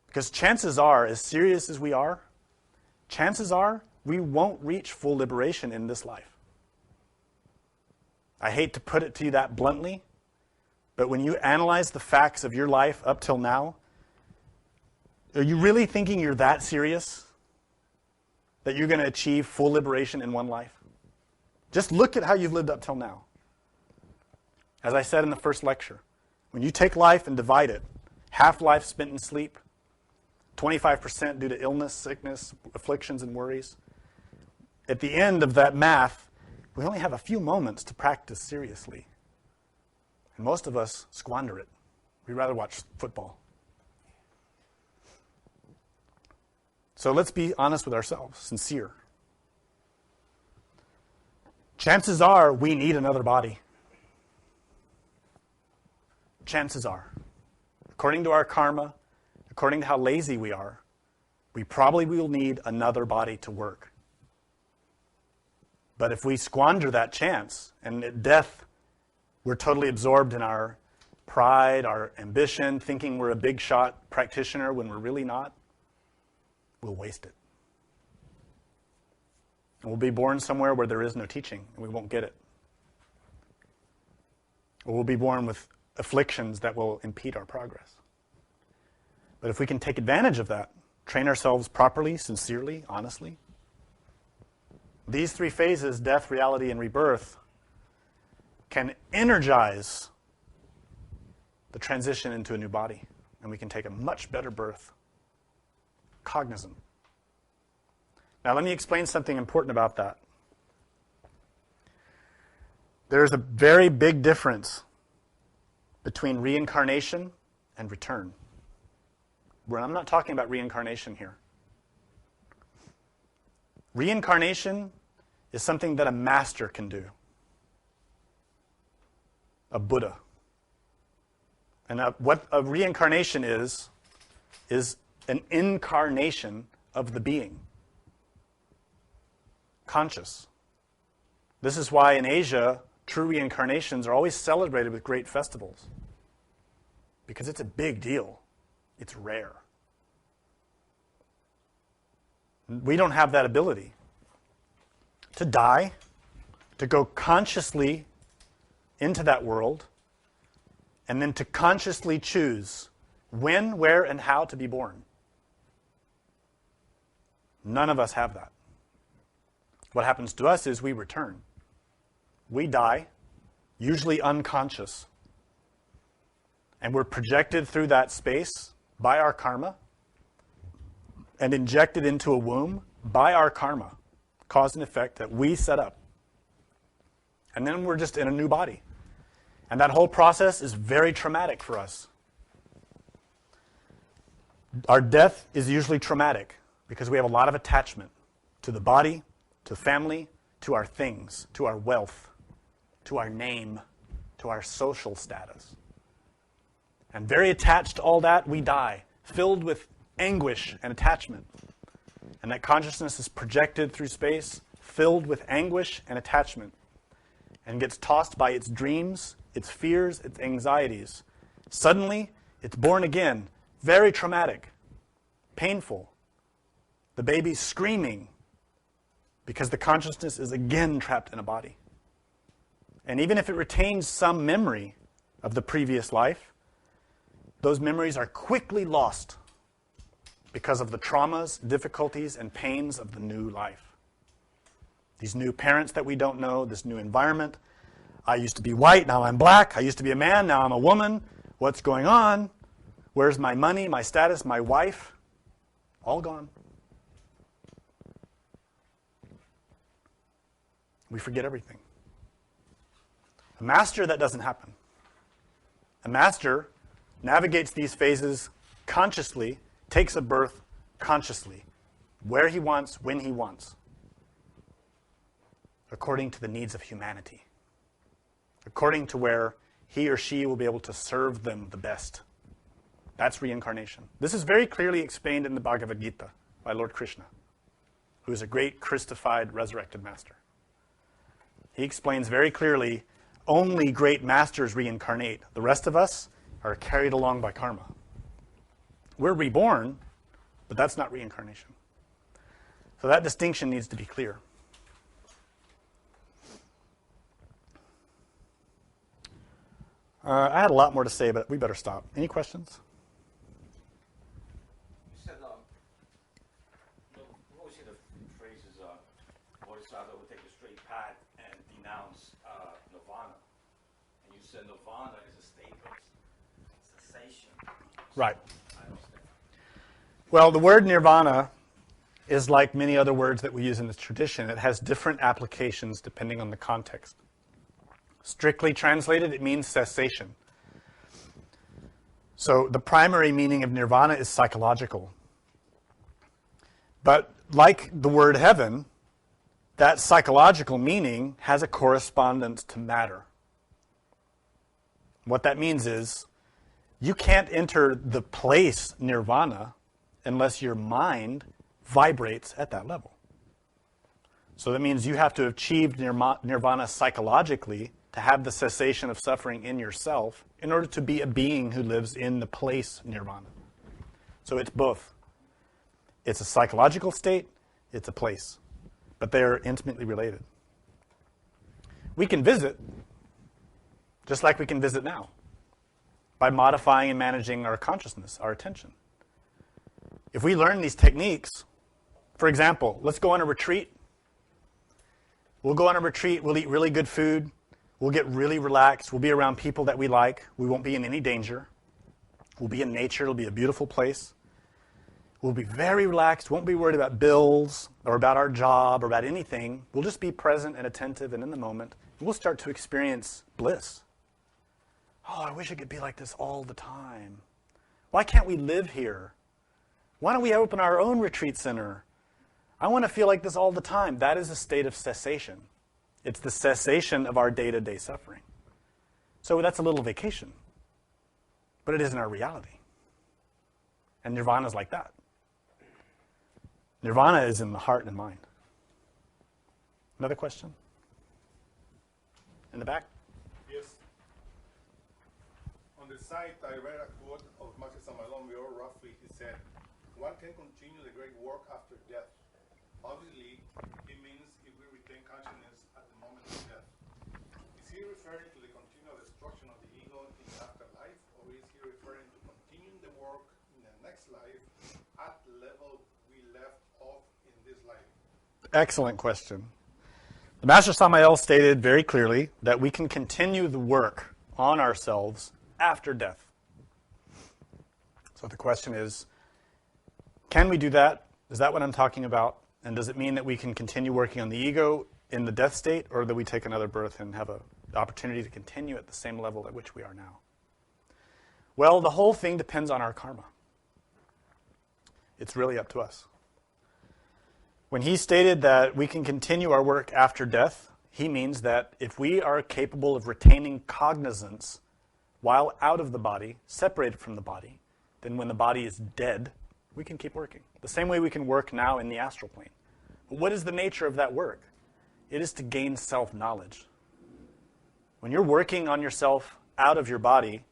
Because chances are, as serious as we are, chances are we won't reach full liberation in this life. I hate to put it to you that bluntly, but when you analyze the facts of your life up till now, are you really thinking you're that serious that you're going to achieve full liberation in one life? Just look at how you've lived up till now. As I said in the first lecture, when you take life and divide it, half life spent in sleep, 25% due to illness, sickness, afflictions, and worries. At the end of that math, we only have a few moments to practice seriously. And most of us squander it. We'd rather watch football. So let's be honest with ourselves, sincere. Chances are we need another body. Chances are. According to our karma, according to how lazy we are, we probably will need another body to work. But if we squander that chance, and at death we're totally absorbed in our pride, our ambition, thinking we're a big shot practitioner when we're really not, we'll waste it. And we'll be born somewhere where there is no teaching, and we won't get it. Or we'll be born with afflictions that will impede our progress. But if we can take advantage of that, train ourselves properly, sincerely, honestly, these three phases, death, reality, and rebirth, can energize the transition into a new body, and we can take a much better birth, cognizant. Now let me explain something important about that. There's a very big difference between reincarnation and return. I'm not talking about reincarnation here. Reincarnation is something that a master can do, a Buddha. And what a reincarnation is an incarnation of the being, conscious. This is why in Asia, true reincarnations are always celebrated with great festivals, because it's a big deal. It's rare. We don't have that ability to die, to go consciously into that world, and then to consciously choose when, where, and how to be born. None of us have that. What happens to us is we return. We die, usually unconscious, and we're projected through that space by our karma and injected into a womb by our karma, cause and effect that we set up. And then we're just in a new body. And that whole process is very traumatic for us. Our death is usually traumatic because we have a lot of attachment to the body, to family, to our things, to our wealth, to our name, to our social status. And very attached to all that, we die, filled with anguish and attachment. And that consciousness is projected through space, filled with anguish and attachment, and gets tossed by its dreams, its fears, its anxieties. Suddenly, it's born again, very traumatic, painful. The baby's screaming because the consciousness is again trapped in a body. And even if it retains some memory of the previous life, those memories are quickly lost because of the traumas, difficulties, and pains of the new life. These new parents that we don't know, this new environment. I used to be white, now I'm black. I used to be a man, now I'm a woman. What's going on? Where's my money, my status, my wife? All gone. We forget everything. A master, that doesn't happen. A master navigates these phases consciously, takes a birth consciously, where he wants, when he wants, according to the needs of humanity, according to where he or she will be able to serve them the best. That's reincarnation. This is very clearly explained in the Bhagavad Gita by Lord Krishna, who is a great Christified, resurrected master. He explains very clearly, only great masters reincarnate. The rest of us are carried along by karma. We're reborn, but that's not reincarnation. So that distinction needs to be clear. I had a lot more to say, but we better stop. Any questions? You said, what was the phrases, Bodhisattva would take a straight path and denounce nirvana. And you said nirvana is a state of cessation. Right. I understand. Well, the word nirvana is like many other words that we use in this tradition. It has different applications depending on the context. Strictly translated, it means cessation. So the primary meaning of nirvana is psychological. But like the word heaven, that psychological meaning has a correspondence to matter. What that means is you can't enter the place nirvana unless your mind vibrates at that level. So that means you have to have achieved nirvana psychologically to have the cessation of suffering in yourself in order to be a being who lives in the place nirvana. So it's both. It's a psychological state, it's a place, but they're intimately related. We can visit, just like we can visit now, by modifying and managing our consciousness, our attention. If we learn these techniques, for example, let's go on a retreat. We'll go on a retreat, we'll eat really good food, we'll get really relaxed, we'll be around people that we like, we won't be in any danger. We'll be in nature, it'll be a beautiful place. We'll be very relaxed, won't be worried about bills or about our job or about anything. We'll just be present and attentive and in the moment. We'll start to experience bliss. Oh, I wish it could be like this all the time. Why can't we live here? Why don't we open our own retreat center? I want to feel like this all the time. That is a state of cessation. It's the cessation of our day-to-day suffering. So that's a little vacation. But it isn't our reality. And nirvana is like that. Nirvana is in the heart and mind. Another question? In the back? Yes. On the site, I read a quote of Master Samalon Vio roughly. He said, "One can continue the great work after death. Obviously, it means if we retain consciousness at the moment of death." Is he referring to the continual destruction of the ego in the afterlife, or is he referring to continuing the work in the next life at the level we left off in this life? Excellent question. The Master Samael stated very clearly that we can continue the work on ourselves after death. So the question is, can we do that? Is that what I'm talking about? And does it mean that we can continue working on the ego in the death state, or that we take another birth and have an opportunity to continue at the same level at which we are now? Well, the whole thing depends on our karma. It's really up to us. When he stated that we can continue our work after death, he means that if we are capable of retaining cognizance while out of the body, separated from the body, then when the body is dead, we can keep working. The same way we can work now in the astral plane. But what is the nature of that work? It is to gain self-knowledge. When you're working on yourself out of your body,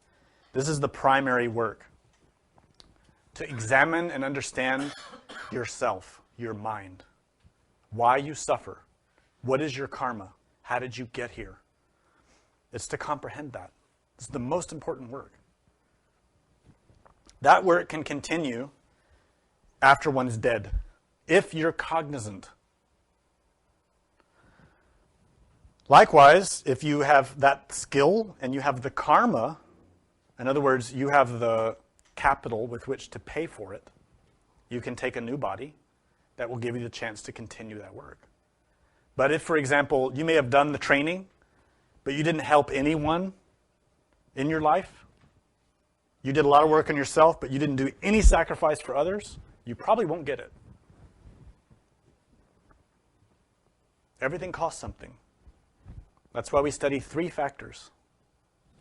this is the primary work. To examine and understand yourself, your mind, why you suffer, what is your karma, how did you get here? It's to comprehend that. It's the most important work. That work can continue after one is dead, if you're cognizant. Likewise, if you have that skill and you have the karma, in other words, you have the capital with which to pay for it, you can take a new body that will give you the chance to continue that work. But if, for example, you may have done the training, but you didn't help anyone in your life, you did a lot of work on yourself, but you didn't do any sacrifice for others, you probably won't get it. Everything costs something. That's why we study 3 factors: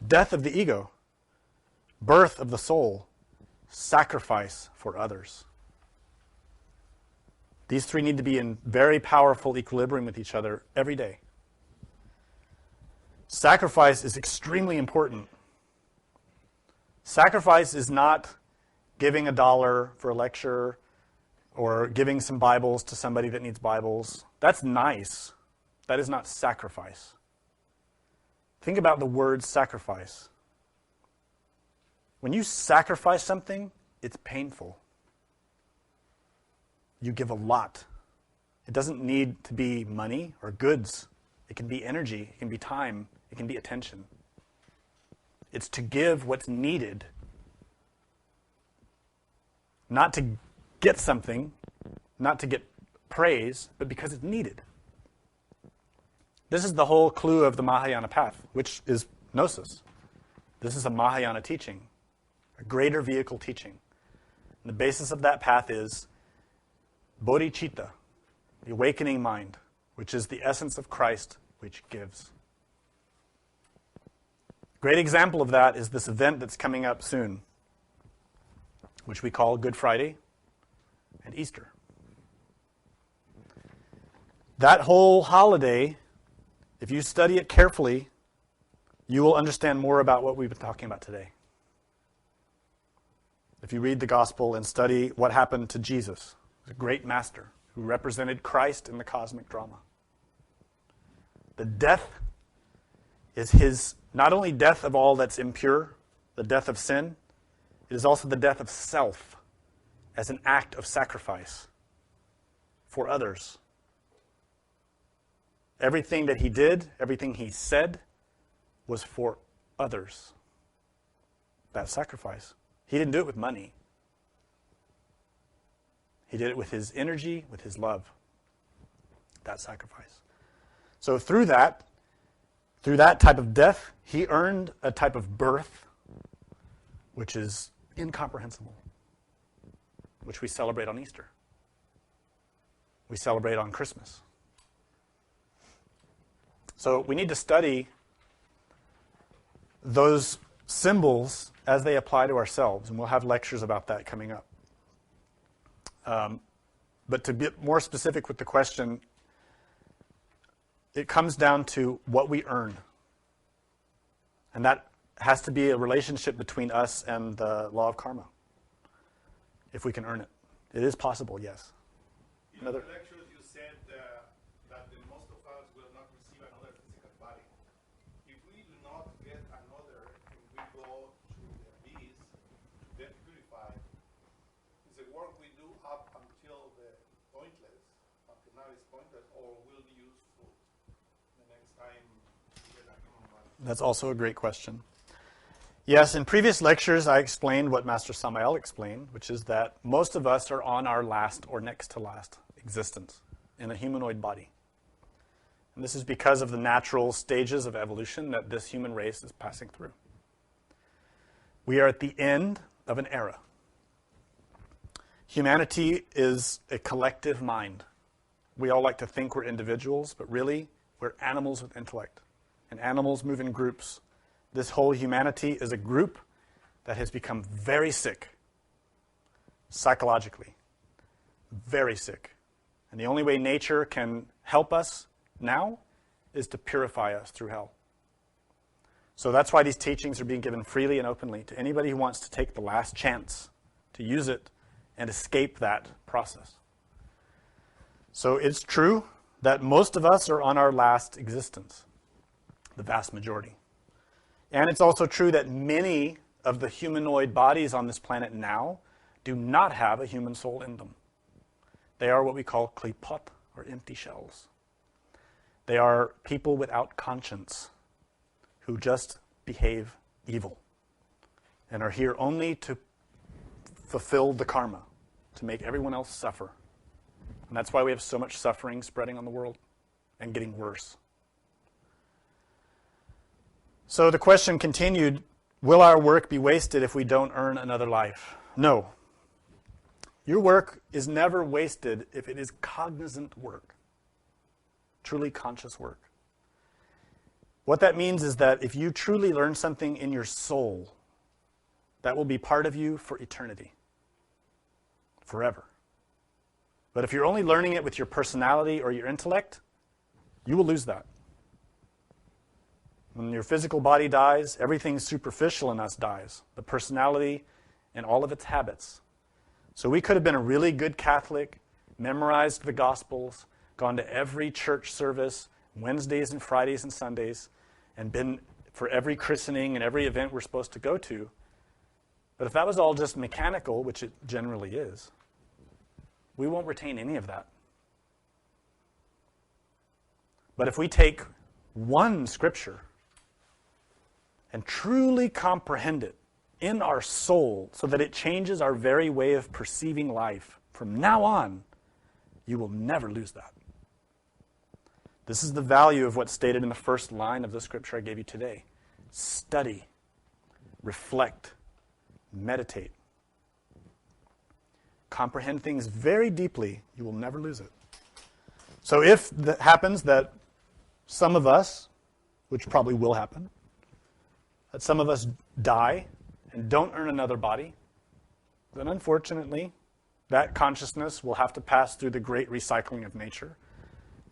death of the ego, birth of the soul, sacrifice for others. These 3 need to be in very powerful equilibrium with each other every day. Sacrifice is extremely important. Sacrifice is not giving $1 for a lecture or giving some Bibles to somebody that needs Bibles. That's nice. That is not sacrifice. Think about the word sacrifice. When you sacrifice something, it's painful. You give a lot. It doesn't need to be money or goods. It can be energy. It can be time. It can be attention. It's to give what's needed. Not to get something, not to get praise, but because it's needed. This is the whole clue of the Mahayana path, which is Gnosis. This is a Mahayana teaching, a greater vehicle teaching. And the basis of that path is bodhicitta, the awakening mind, which is the essence of Christ, which gives. A great example of that is this event that's coming up soon, which we call Good Friday and Easter. That whole holiday, if you study it carefully, you will understand more about what we've been talking about today. If you read the gospel and study what happened to Jesus, a great master who represented Christ in the cosmic drama. The death is his, not only death of all that's impure, the death of sin, it is also the death of self as an act of sacrifice for others. Everything that he did, everything he said, was for others. That sacrifice. He didn't do it with money. He did it with his energy, with his love. That sacrifice. So through that type of death, he earned a type of birth which is incomprehensible, which we celebrate on Easter. We celebrate on Christmas. So we need to study those symbols as they apply to ourselves, and we'll have lectures about that coming up. But to be more specific with the question, it comes down to what we earn. And that has to be a relationship between us and the law of karma, if we can earn it. It is possible, yes. In other lectures, you said that most of us will not receive another physical body. If we do not get another, and we go to the abyss to get purified, is the work we do up until the pointless, up to now is pointless, or will be useful the next time we get a human body? That's also a great question. Yes, in previous lectures, I explained what Master Samael explained, which is that most of us are on our last or next to last existence in a humanoid body. And this is because of the natural stages of evolution that this human race is passing through. We are at the end of an era. Humanity is a collective mind. We all like to think we're individuals, but really, we're animals with intellect. And animals move in groups. This whole humanity is a group that has become very sick, psychologically, very sick. And the only way nature can help us now is to purify us through hell. So that's why these teachings are being given freely and openly to anybody who wants to take the last chance to use it and escape that process. So it's true that most of us are on our last existence, the vast majority. And it's also true that many of the humanoid bodies on this planet now do not have a human soul in them. They are what we call klipot, or empty shells. They are people without conscience who just behave evil and are here only to fulfill the karma, to make everyone else suffer. And that's why we have so much suffering spreading on the world and getting worse. So the question continued, will our work be wasted if we don't earn another life? No. Your work is never wasted if it is cognizant work, truly conscious work. What that means is that if you truly learn something in your soul, that will be part of you for eternity, forever. But if you're only learning it with your personality or your intellect, you will lose that. When your physical body dies, everything superficial in us dies, the personality and all of its habits. So we could have been a really good Catholic, memorized the Gospels, gone to every church service, Wednesdays and Fridays and Sundays, and been for every christening and every event we're supposed to go to. But if that was all just mechanical, which it generally is, we won't retain any of that. But if we take one scripture and truly comprehend it in our soul so that it changes our very way of perceiving life, from now on, you will never lose that. This is the value of what's stated in the first line of the scripture I gave you today. Study, reflect, meditate. Comprehend things very deeply, you will never lose it. So if that happens that some of us, which probably will happen, that some of us die and don't earn another body, then unfortunately, that consciousness will have to pass through the great recycling of nature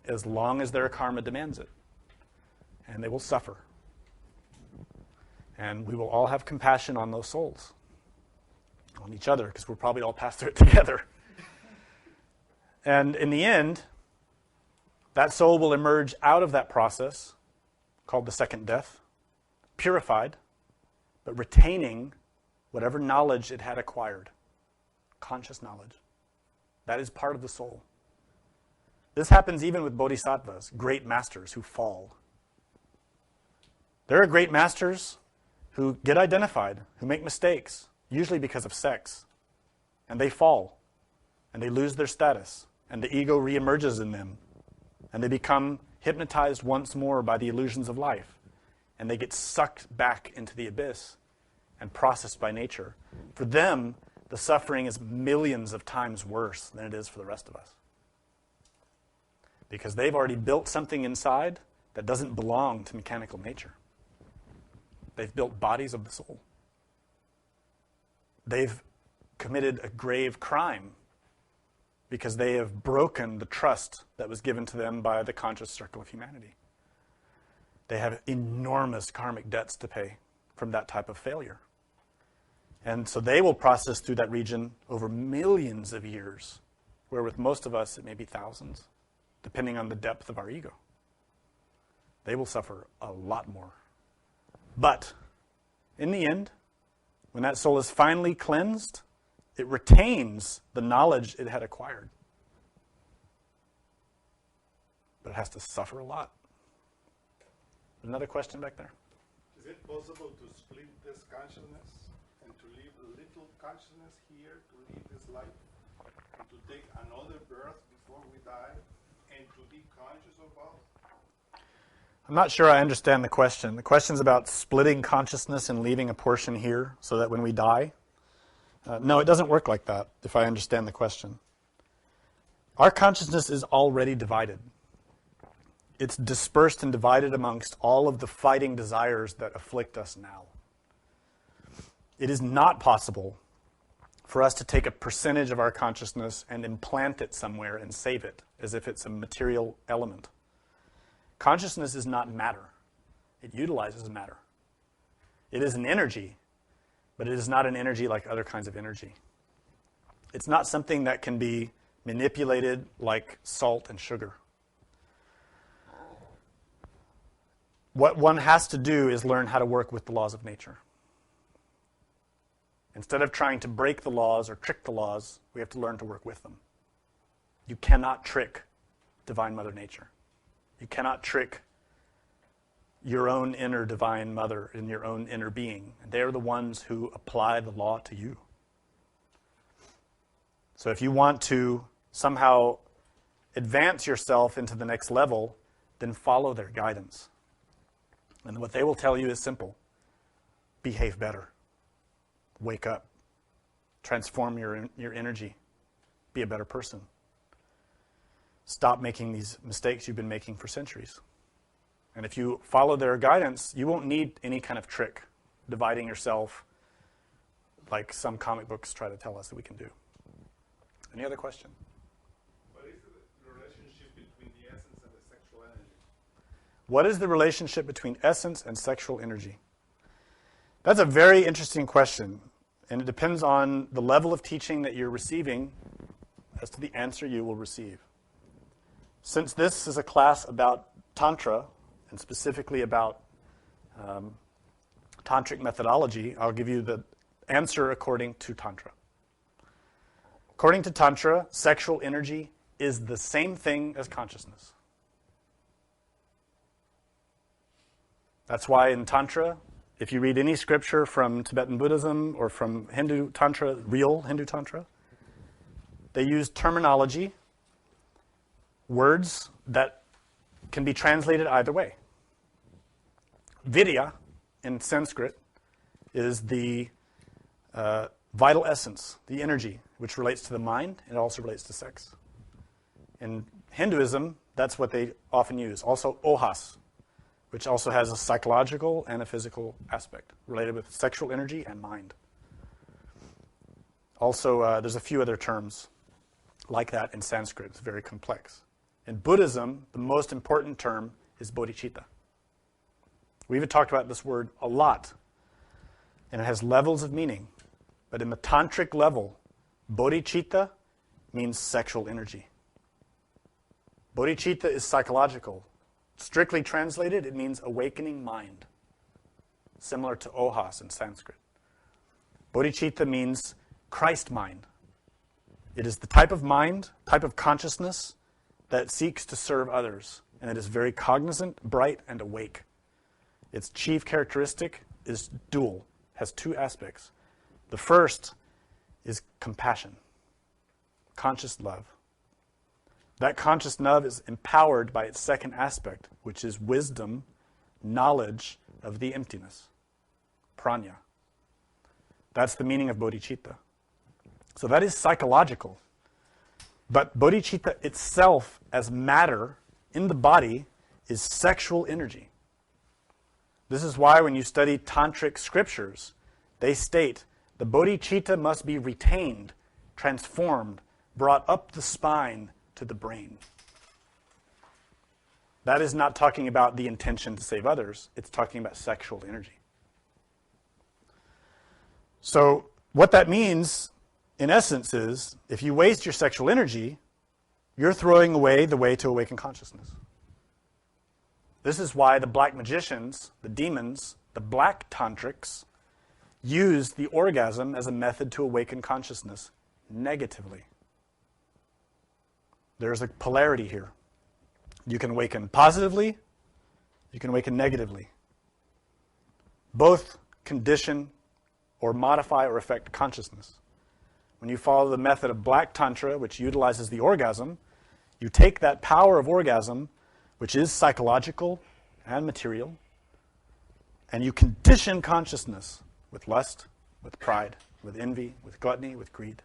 as long as their karma demands it. And they will suffer. And we will all have compassion on those souls, on each other, because we'll probably all pass through it together. And in the end, that soul will emerge out of that process, called the second death, purified, but retaining whatever knowledge it had acquired, conscious knowledge. That is part of the soul. This happens even with bodhisattvas, great masters who fall. There are great masters who get identified, who make mistakes, usually because of sex, and they fall, and they lose their status, and the ego reemerges in them, and they become hypnotized once more by the illusions of life, and they get sucked back into the abyss and processed by nature. For them, the suffering is millions of times worse than it is for the rest of us, because they've already built something inside that doesn't belong to mechanical nature. They've built bodies of the soul. They've committed a grave crime because they have broken the trust that was given to them by the conscious circle of humanity. They have enormous karmic debts to pay from that type of failure. And so they will process through that region over millions of years, where with most of us it may be thousands, depending on the depth of our ego. They will suffer a lot more. But in the end, when that soul is finally cleansed, it retains the knowledge it had acquired. But it has to suffer a lot. Another question back there? Is it possible to split this consciousness and to leave a little consciousness here to live this life and to take another birth before we die and to be conscious of both? I'm not sure I understand the question. The question's about splitting consciousness and leaving a portion here so that when we die. No, it doesn't work like that, if I understand the question. Our consciousness is already divided. It's dispersed and divided amongst all of the fighting desires that afflict us now. It is not possible for us to take a percentage of our consciousness and implant it somewhere and save it as if it's a material element. Consciousness is not matter. It utilizes matter. It is an energy, but it is not an energy like other kinds of energy. It's not something that can be manipulated like salt and sugar. What one has to do is learn how to work with the laws of nature. Instead of trying to break the laws or trick the laws, we have to learn to work with them. You cannot trick Divine Mother Nature. You cannot trick your own inner Divine Mother and your own inner being. They're the ones who apply the law to you. So if you want to somehow advance yourself into the next level, then follow their guidance. And what they will tell you is simple. Behave better. Wake up. Transform your energy. Be a better person. Stop making these mistakes you've been making for centuries. And if you follow their guidance, you won't need any kind of trick, dividing yourself like some comic books try to tell us that we can do. Any other question? What is the relationship between the essence and the sexual energy? What is the relationship between essence and sexual energy? That's a very interesting question, and it depends on the level of teaching that you're receiving as to the answer you will receive. Since this is a class about Tantra, and specifically about Tantric methodology, I'll give you the answer according to Tantra. According to Tantra, sexual energy is the same thing as consciousness. That's why in Tantra, if you read any scripture from Tibetan Buddhism or from Hindu Tantra, real Hindu Tantra, they use terminology, words that can be translated either way. Vidya, in Sanskrit, is the vital essence, the energy, which relates to the mind, and it also relates to sex. In Hinduism, that's what they often use. Also, ohas, which also has a psychological and a physical aspect related with sexual energy and mind. Also, there's a few other terms like that in Sanskrit. It's very complex. In Buddhism, the most important term is bodhicitta. We even talked about this word a lot and it has levels of meaning. But in the tantric level, bodhicitta means sexual energy. Bodhicitta is psychological. Strictly translated, it means awakening mind, similar to ohas in Sanskrit. Bodhicitta means Christ mind. It is the type of mind, type of consciousness that seeks to serve others, and it is very cognizant, bright, and awake. Its chief characteristic is dual, has two aspects. The first is compassion, conscious love. That conscious love is empowered by its second aspect, which is wisdom, knowledge of the emptiness, prajna. That's the meaning of bodhicitta. So that is psychological. But bodhicitta itself, as matter in the body, is sexual energy. This is why when you study tantric scriptures, they state the bodhicitta must be retained, transformed, brought up the spine to the brain. That is not talking about the intention to save others. It's talking about sexual energy. So what that means, in essence, is if you waste your sexual energy, you're throwing away the way to awaken consciousness. This is why the black magicians, the demons, the black tantrics, use the orgasm as a method to awaken consciousness negatively. There's a polarity here. You can awaken positively, you can awaken negatively. Both condition or modify or affect consciousness. When you follow the method of Black Tantra, which utilizes the orgasm, you take that power of orgasm, which is psychological and material, and you condition consciousness with lust, with pride, with envy, with gluttony, with greed.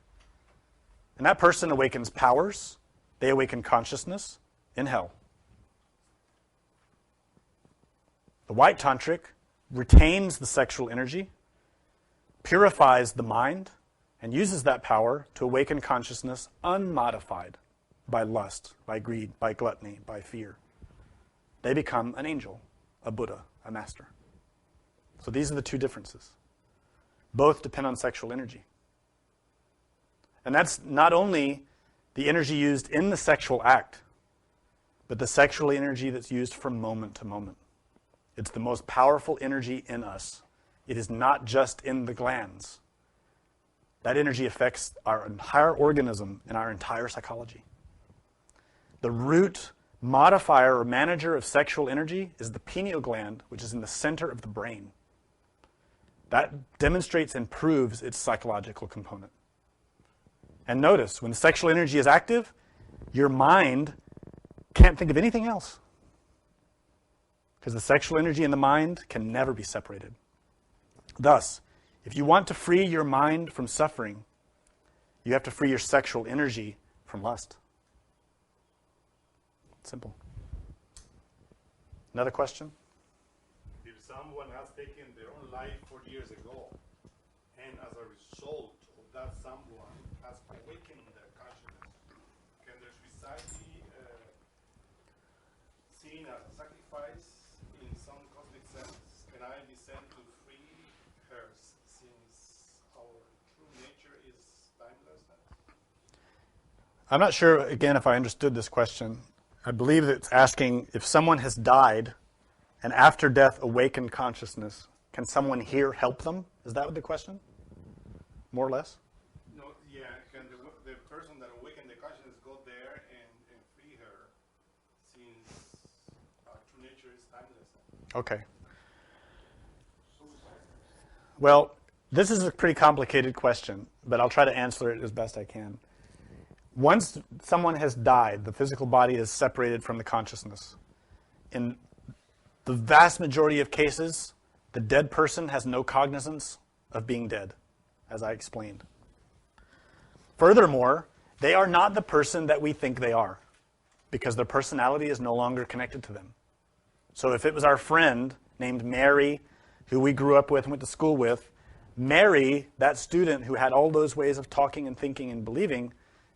And that person awakens powers. They awaken consciousness in hell. The white tantric retains the sexual energy, purifies the mind, and uses that power to awaken consciousness unmodified by lust, by greed, by gluttony, by fear. They become an angel, a Buddha, a master. So these are the two differences. Both depend on sexual energy. And that's not only the energy used in the sexual act, but the sexual energy that's used from moment to moment. It's the most powerful energy in us. It is not just in the glands. That energy affects our entire organism and our entire psychology. The root modifier or manager of sexual energy is the pineal gland, which is in the center of the brain. That demonstrates and proves its psychological component. And notice, when sexual energy is active, your mind can't think of anything else. Because the sexual energy in the mind can never be separated. Thus, if you want to free your mind from suffering, you have to free your sexual energy from lust. Simple. Another question? If someone has taken their own life 4 years ago, and as a result of that someone has awakened their consciousness, can their suicide be seen as a sacrifice in some cosmic sense? Can I be sent to free her since our true nature is timelessness? I'm not sure, again, if I understood this question. I believe that it's asking if someone has died and after death awakened consciousness, can someone here help them? Is that the question? More or less? No, yeah. Can the person that awakened the consciousness go there and free her since our true nature is timeless? Okay. Well, this is a pretty complicated question, but I'll try to answer it as best I can. Once someone has died, the physical body is separated from the consciousness. In the vast majority of cases, the dead person has no cognizance of being dead, as I explained. Furthermore, they are not the person that we think they are, because their personality is no longer connected to them. So if it was our friend named Mary, who we grew up with and went to school with, Mary, that student who had all those ways of talking and thinking and believing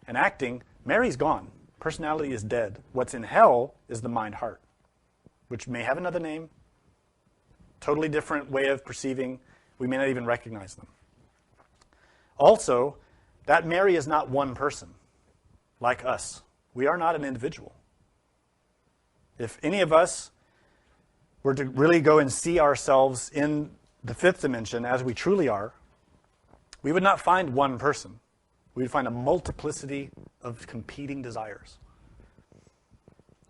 and acting, Mary's gone. Personality is dead. What's in hell is the mind-heart, which may have another name, totally different way of perceiving, We may not even recognize them. Also, that Mary is not one person like us. We are not an individual. If any of us were to really go and see ourselves in the fifth dimension as we truly are, we would not find one person. We would find a multiplicity of competing desires.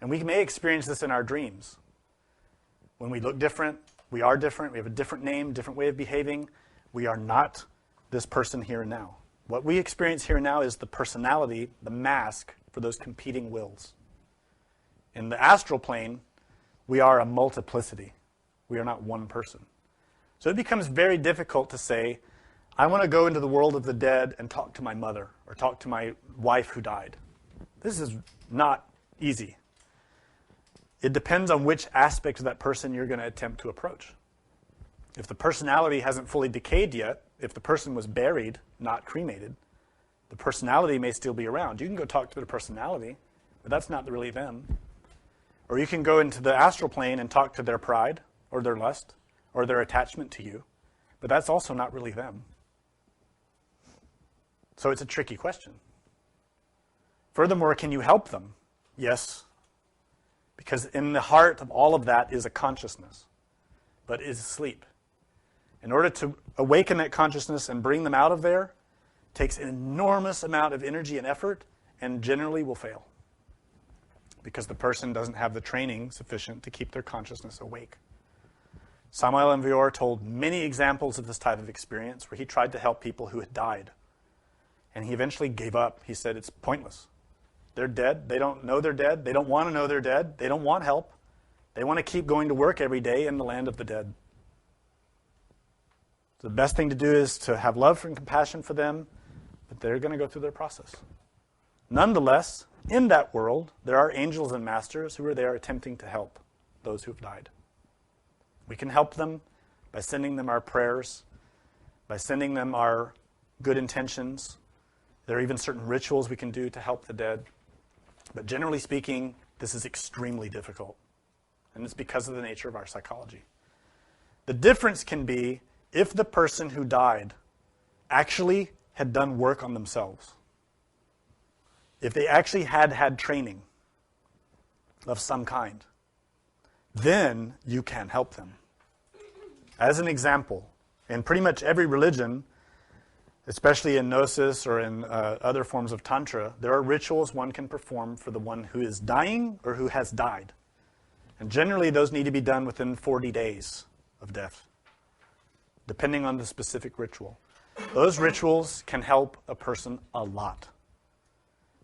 And we may experience this in our dreams. When we look different, we are different, we have a different name, different way of behaving. We are not this person here and now. What we experience here and now is the personality, the mask for those competing wills. In the astral plane, we are a multiplicity. We are not one person. So it becomes very difficult to say, I want to go into the world of the dead and talk to my mother or talk to my wife who died. This is not easy. It depends on which aspect of that person you're going to attempt to approach. If the personality hasn't fully decayed yet, if the person was buried, not cremated, the personality may still be around. You can go talk to the personality, but that's not really them. Or you can go into the astral plane and talk to their pride or their lust or their attachment to you, but that's also not really them. So it's a tricky question. Furthermore, can you help them? Yes, because in the heart of all of that is a consciousness, but it is asleep. In order to awaken that consciousness and bring them out of there, takes an enormous amount of energy and effort, and generally will fail, because the person doesn't have the training sufficient to keep their consciousness awake. Samael Aun Weor told many examples of this type of experience where he tried to help people who had died. And he eventually gave up. He said, it's pointless. They're dead. They don't know they're dead. They don't want to know they're dead. They don't want help. They want to keep going to work every day in the land of the dead. So the best thing to do is to have love and compassion for them, but they're going to go through their process. Nonetheless, in that world, there are angels and masters who are there attempting to help those who have died. We can help them by sending them our prayers, by sending them our good intentions. There are even certain rituals we can do to help the dead. But generally speaking, this is extremely difficult. And it's because of the nature of our psychology. The difference can be if the person who died actually had done work on themselves. If they actually had had training of some kind, then you can help them. As an example, in pretty much every religion, especially in Gnosis or in other forms of Tantra, there are rituals one can perform for the one who is dying or who has died. And generally, those need to be done within 40 days of death, depending on the specific ritual. Those rituals can help a person a lot.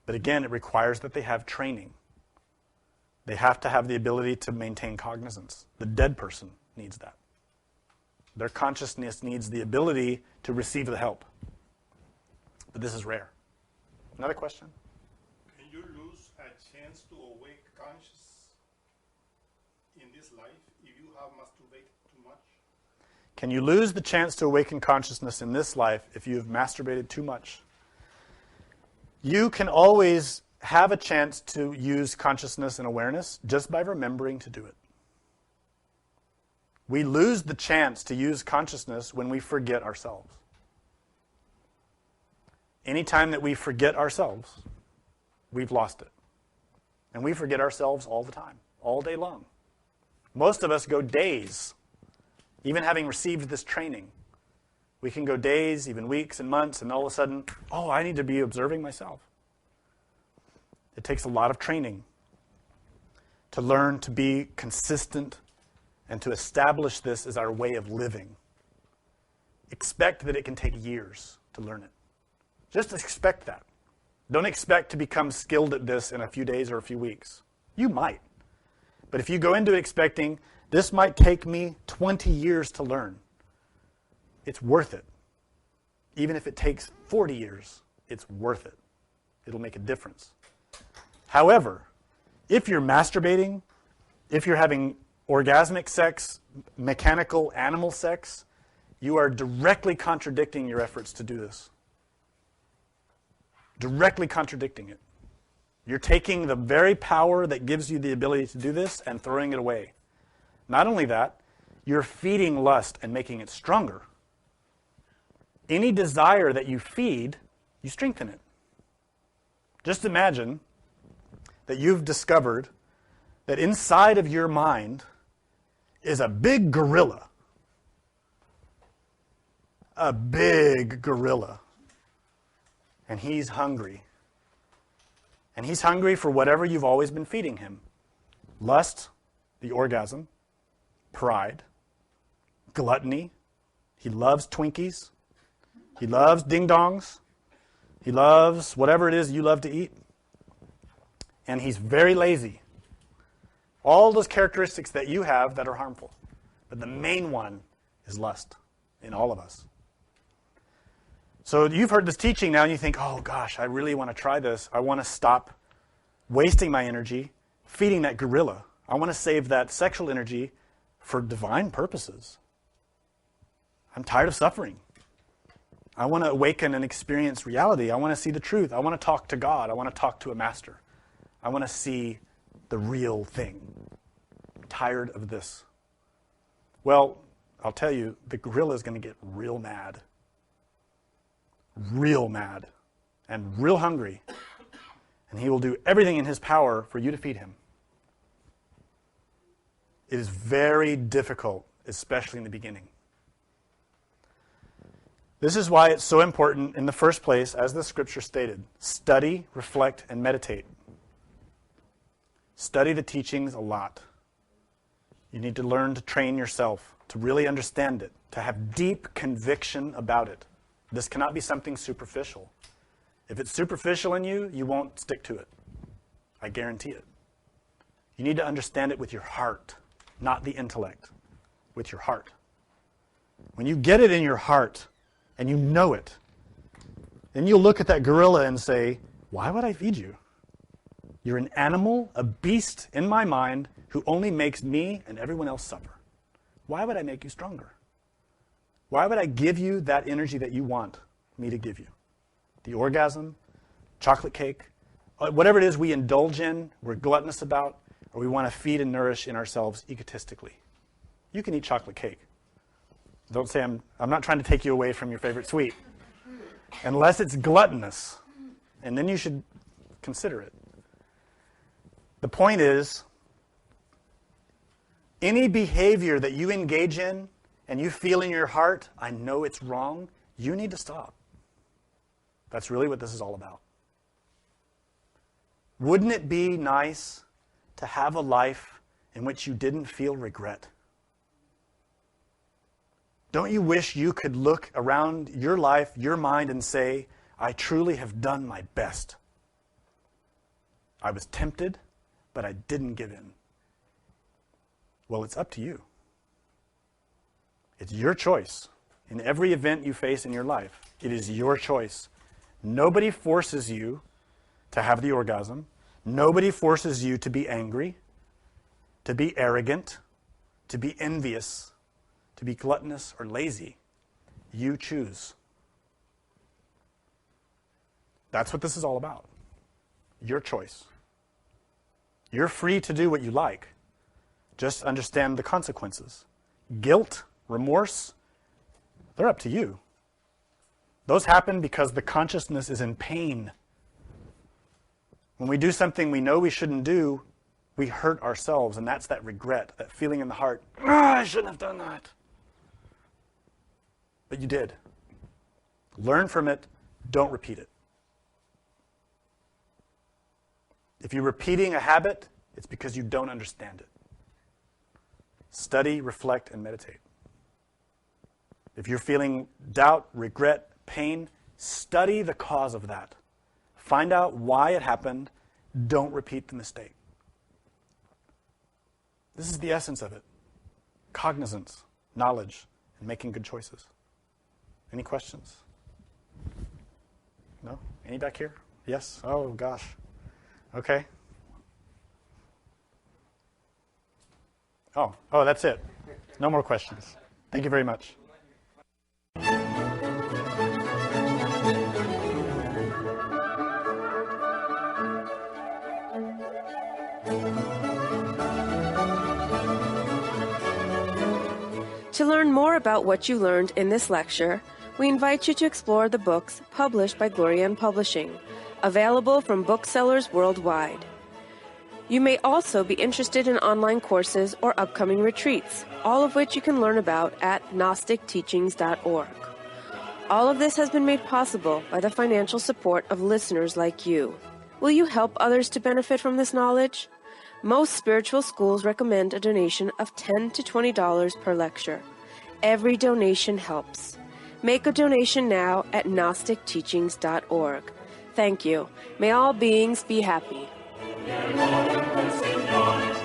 But again, it requires that they have training. They have to have the ability to maintain cognizance. The dead person needs that. Their consciousness needs the ability to receive the help. But this is rare. Another question? Can you lose a chance to awake conscious in this life if you have masturbated too much? Can you lose the chance to awaken consciousness in this life if you have masturbated too much? You can always have a chance to use consciousness and awareness just by remembering to do it. We lose the chance to use consciousness when we forget ourselves. Anytime that we forget ourselves, we've lost it. And we forget ourselves all the time, all day long. Most of us go days, even having received this training. We can go days, even weeks and months, and all of a sudden, oh, I need to be observing myself. It takes a lot of training to learn to be consistent and to establish this as our way of living. Expect that it can take years to learn it. Just expect that. Don't expect to become skilled at this in a few days or a few weeks. You might. But if you go into it expecting, this might take me 20 years to learn, it's worth it. Even if it takes 40 years, it's worth it. It'll make a difference. However, if you're masturbating, if you're having orgasmic sex, mechanical animal sex, you are directly contradicting your efforts to do this. Directly contradicting it. You're taking the very power that gives you the ability to do this and throwing it away. Not only that, you're feeding lust and making it stronger Any desire that you feed, you strengthen it. Just imagine that you've discovered that inside of your mind is a big gorilla. A big gorilla. And he's hungry. And he's hungry for whatever you've always been feeding him. Lust, the orgasm, pride, gluttony. He loves Twinkies. He loves ding-dongs. He loves whatever it is you love to eat. And he's very lazy. All those characteristics that you have that are harmful. But the main one is lust in all of us. So you've heard this teaching now and you think, oh gosh, I really want to try this. I want to stop wasting my energy feeding that gorilla. I want to save that sexual energy for divine purposes. I'm tired of suffering. I want to awaken and experience reality. I want to see the truth. I want to talk to God. I want to talk to a master. I want to see the real thing. I'm tired of this. Well, I'll tell you, the gorilla is going to get real mad. Real mad. And real hungry. And he will do everything in his power for you to feed him. It is very difficult, especially in the beginning. This is why it's so important in the first place, as the scripture stated, study, reflect, and meditate. Study the teachings a lot. You need to learn to train yourself, to really understand it, to have deep conviction about it. This cannot be something superficial. If it's superficial in you, you won't stick to it. I guarantee it. You need to understand it with your heart, not the intellect, with your heart. When you get it in your heart, and you know it, then you'll look at that gorilla and say, why would I feed you? You're an animal, a beast in my mind who only makes me and everyone else suffer. Why would I make you stronger? Why would I give you that energy that you want me to give you? The orgasm, chocolate cake, whatever it is we indulge in, we're gluttonous about, or we want to feed and nourish in ourselves egotistically. You can eat chocolate cake. Don't say I'm not trying to take you away from your favorite sweet. Unless it's gluttonous. And then you should consider it. The point is, any behavior that you engage in and you feel in your heart, I know it's wrong, you need to stop. That's really what this is all about. Wouldn't it be nice to have a life in which you didn't feel regret? Don't you wish you could look around your life, your mind, and say, I truly have done my best. I was tempted, but I didn't give in. Well, it's up to you. It's your choice. In every event you face in your life, it is your choice. Nobody forces you to have the orgasm. Nobody forces you to be angry, to be arrogant, to be envious, to be gluttonous or lazy. You choose. That's what this is all about. Your choice. You're free to do what you like. Just understand the consequences. Guilt, remorse, they're up to you. Those happen because the consciousness is in pain. When we do something we know we shouldn't do, we hurt ourselves, and that's that regret, that feeling in the heart, I shouldn't have done that. But you did. Learn from it. Don't repeat it. If you're repeating a habit, it's because you don't understand it. Study, reflect, and meditate. If you're feeling doubt, regret, pain, study the cause of that. Find out why it happened. Don't repeat the mistake. This is the essence of it. Cognizance, knowledge, and making good choices. Any questions? No? Any back here? Yes? Oh, gosh. Okay. Oh, that's it. No more questions. Thank you very much. To learn more about what you learned in this lecture, we invite you to explore the books published by Glorian Publishing, available from booksellers worldwide. You may also be interested in online courses or upcoming retreats, all of which you can learn about at GnosticTeachings.org. All of this has been made possible by the financial support of listeners like you. Will you help others to benefit from this knowledge? Most spiritual schools recommend a donation of $10 to $20 per lecture. Every donation helps. Make a donation now at GnosticTeachings.org. Thank you. May all beings be happy. Señor.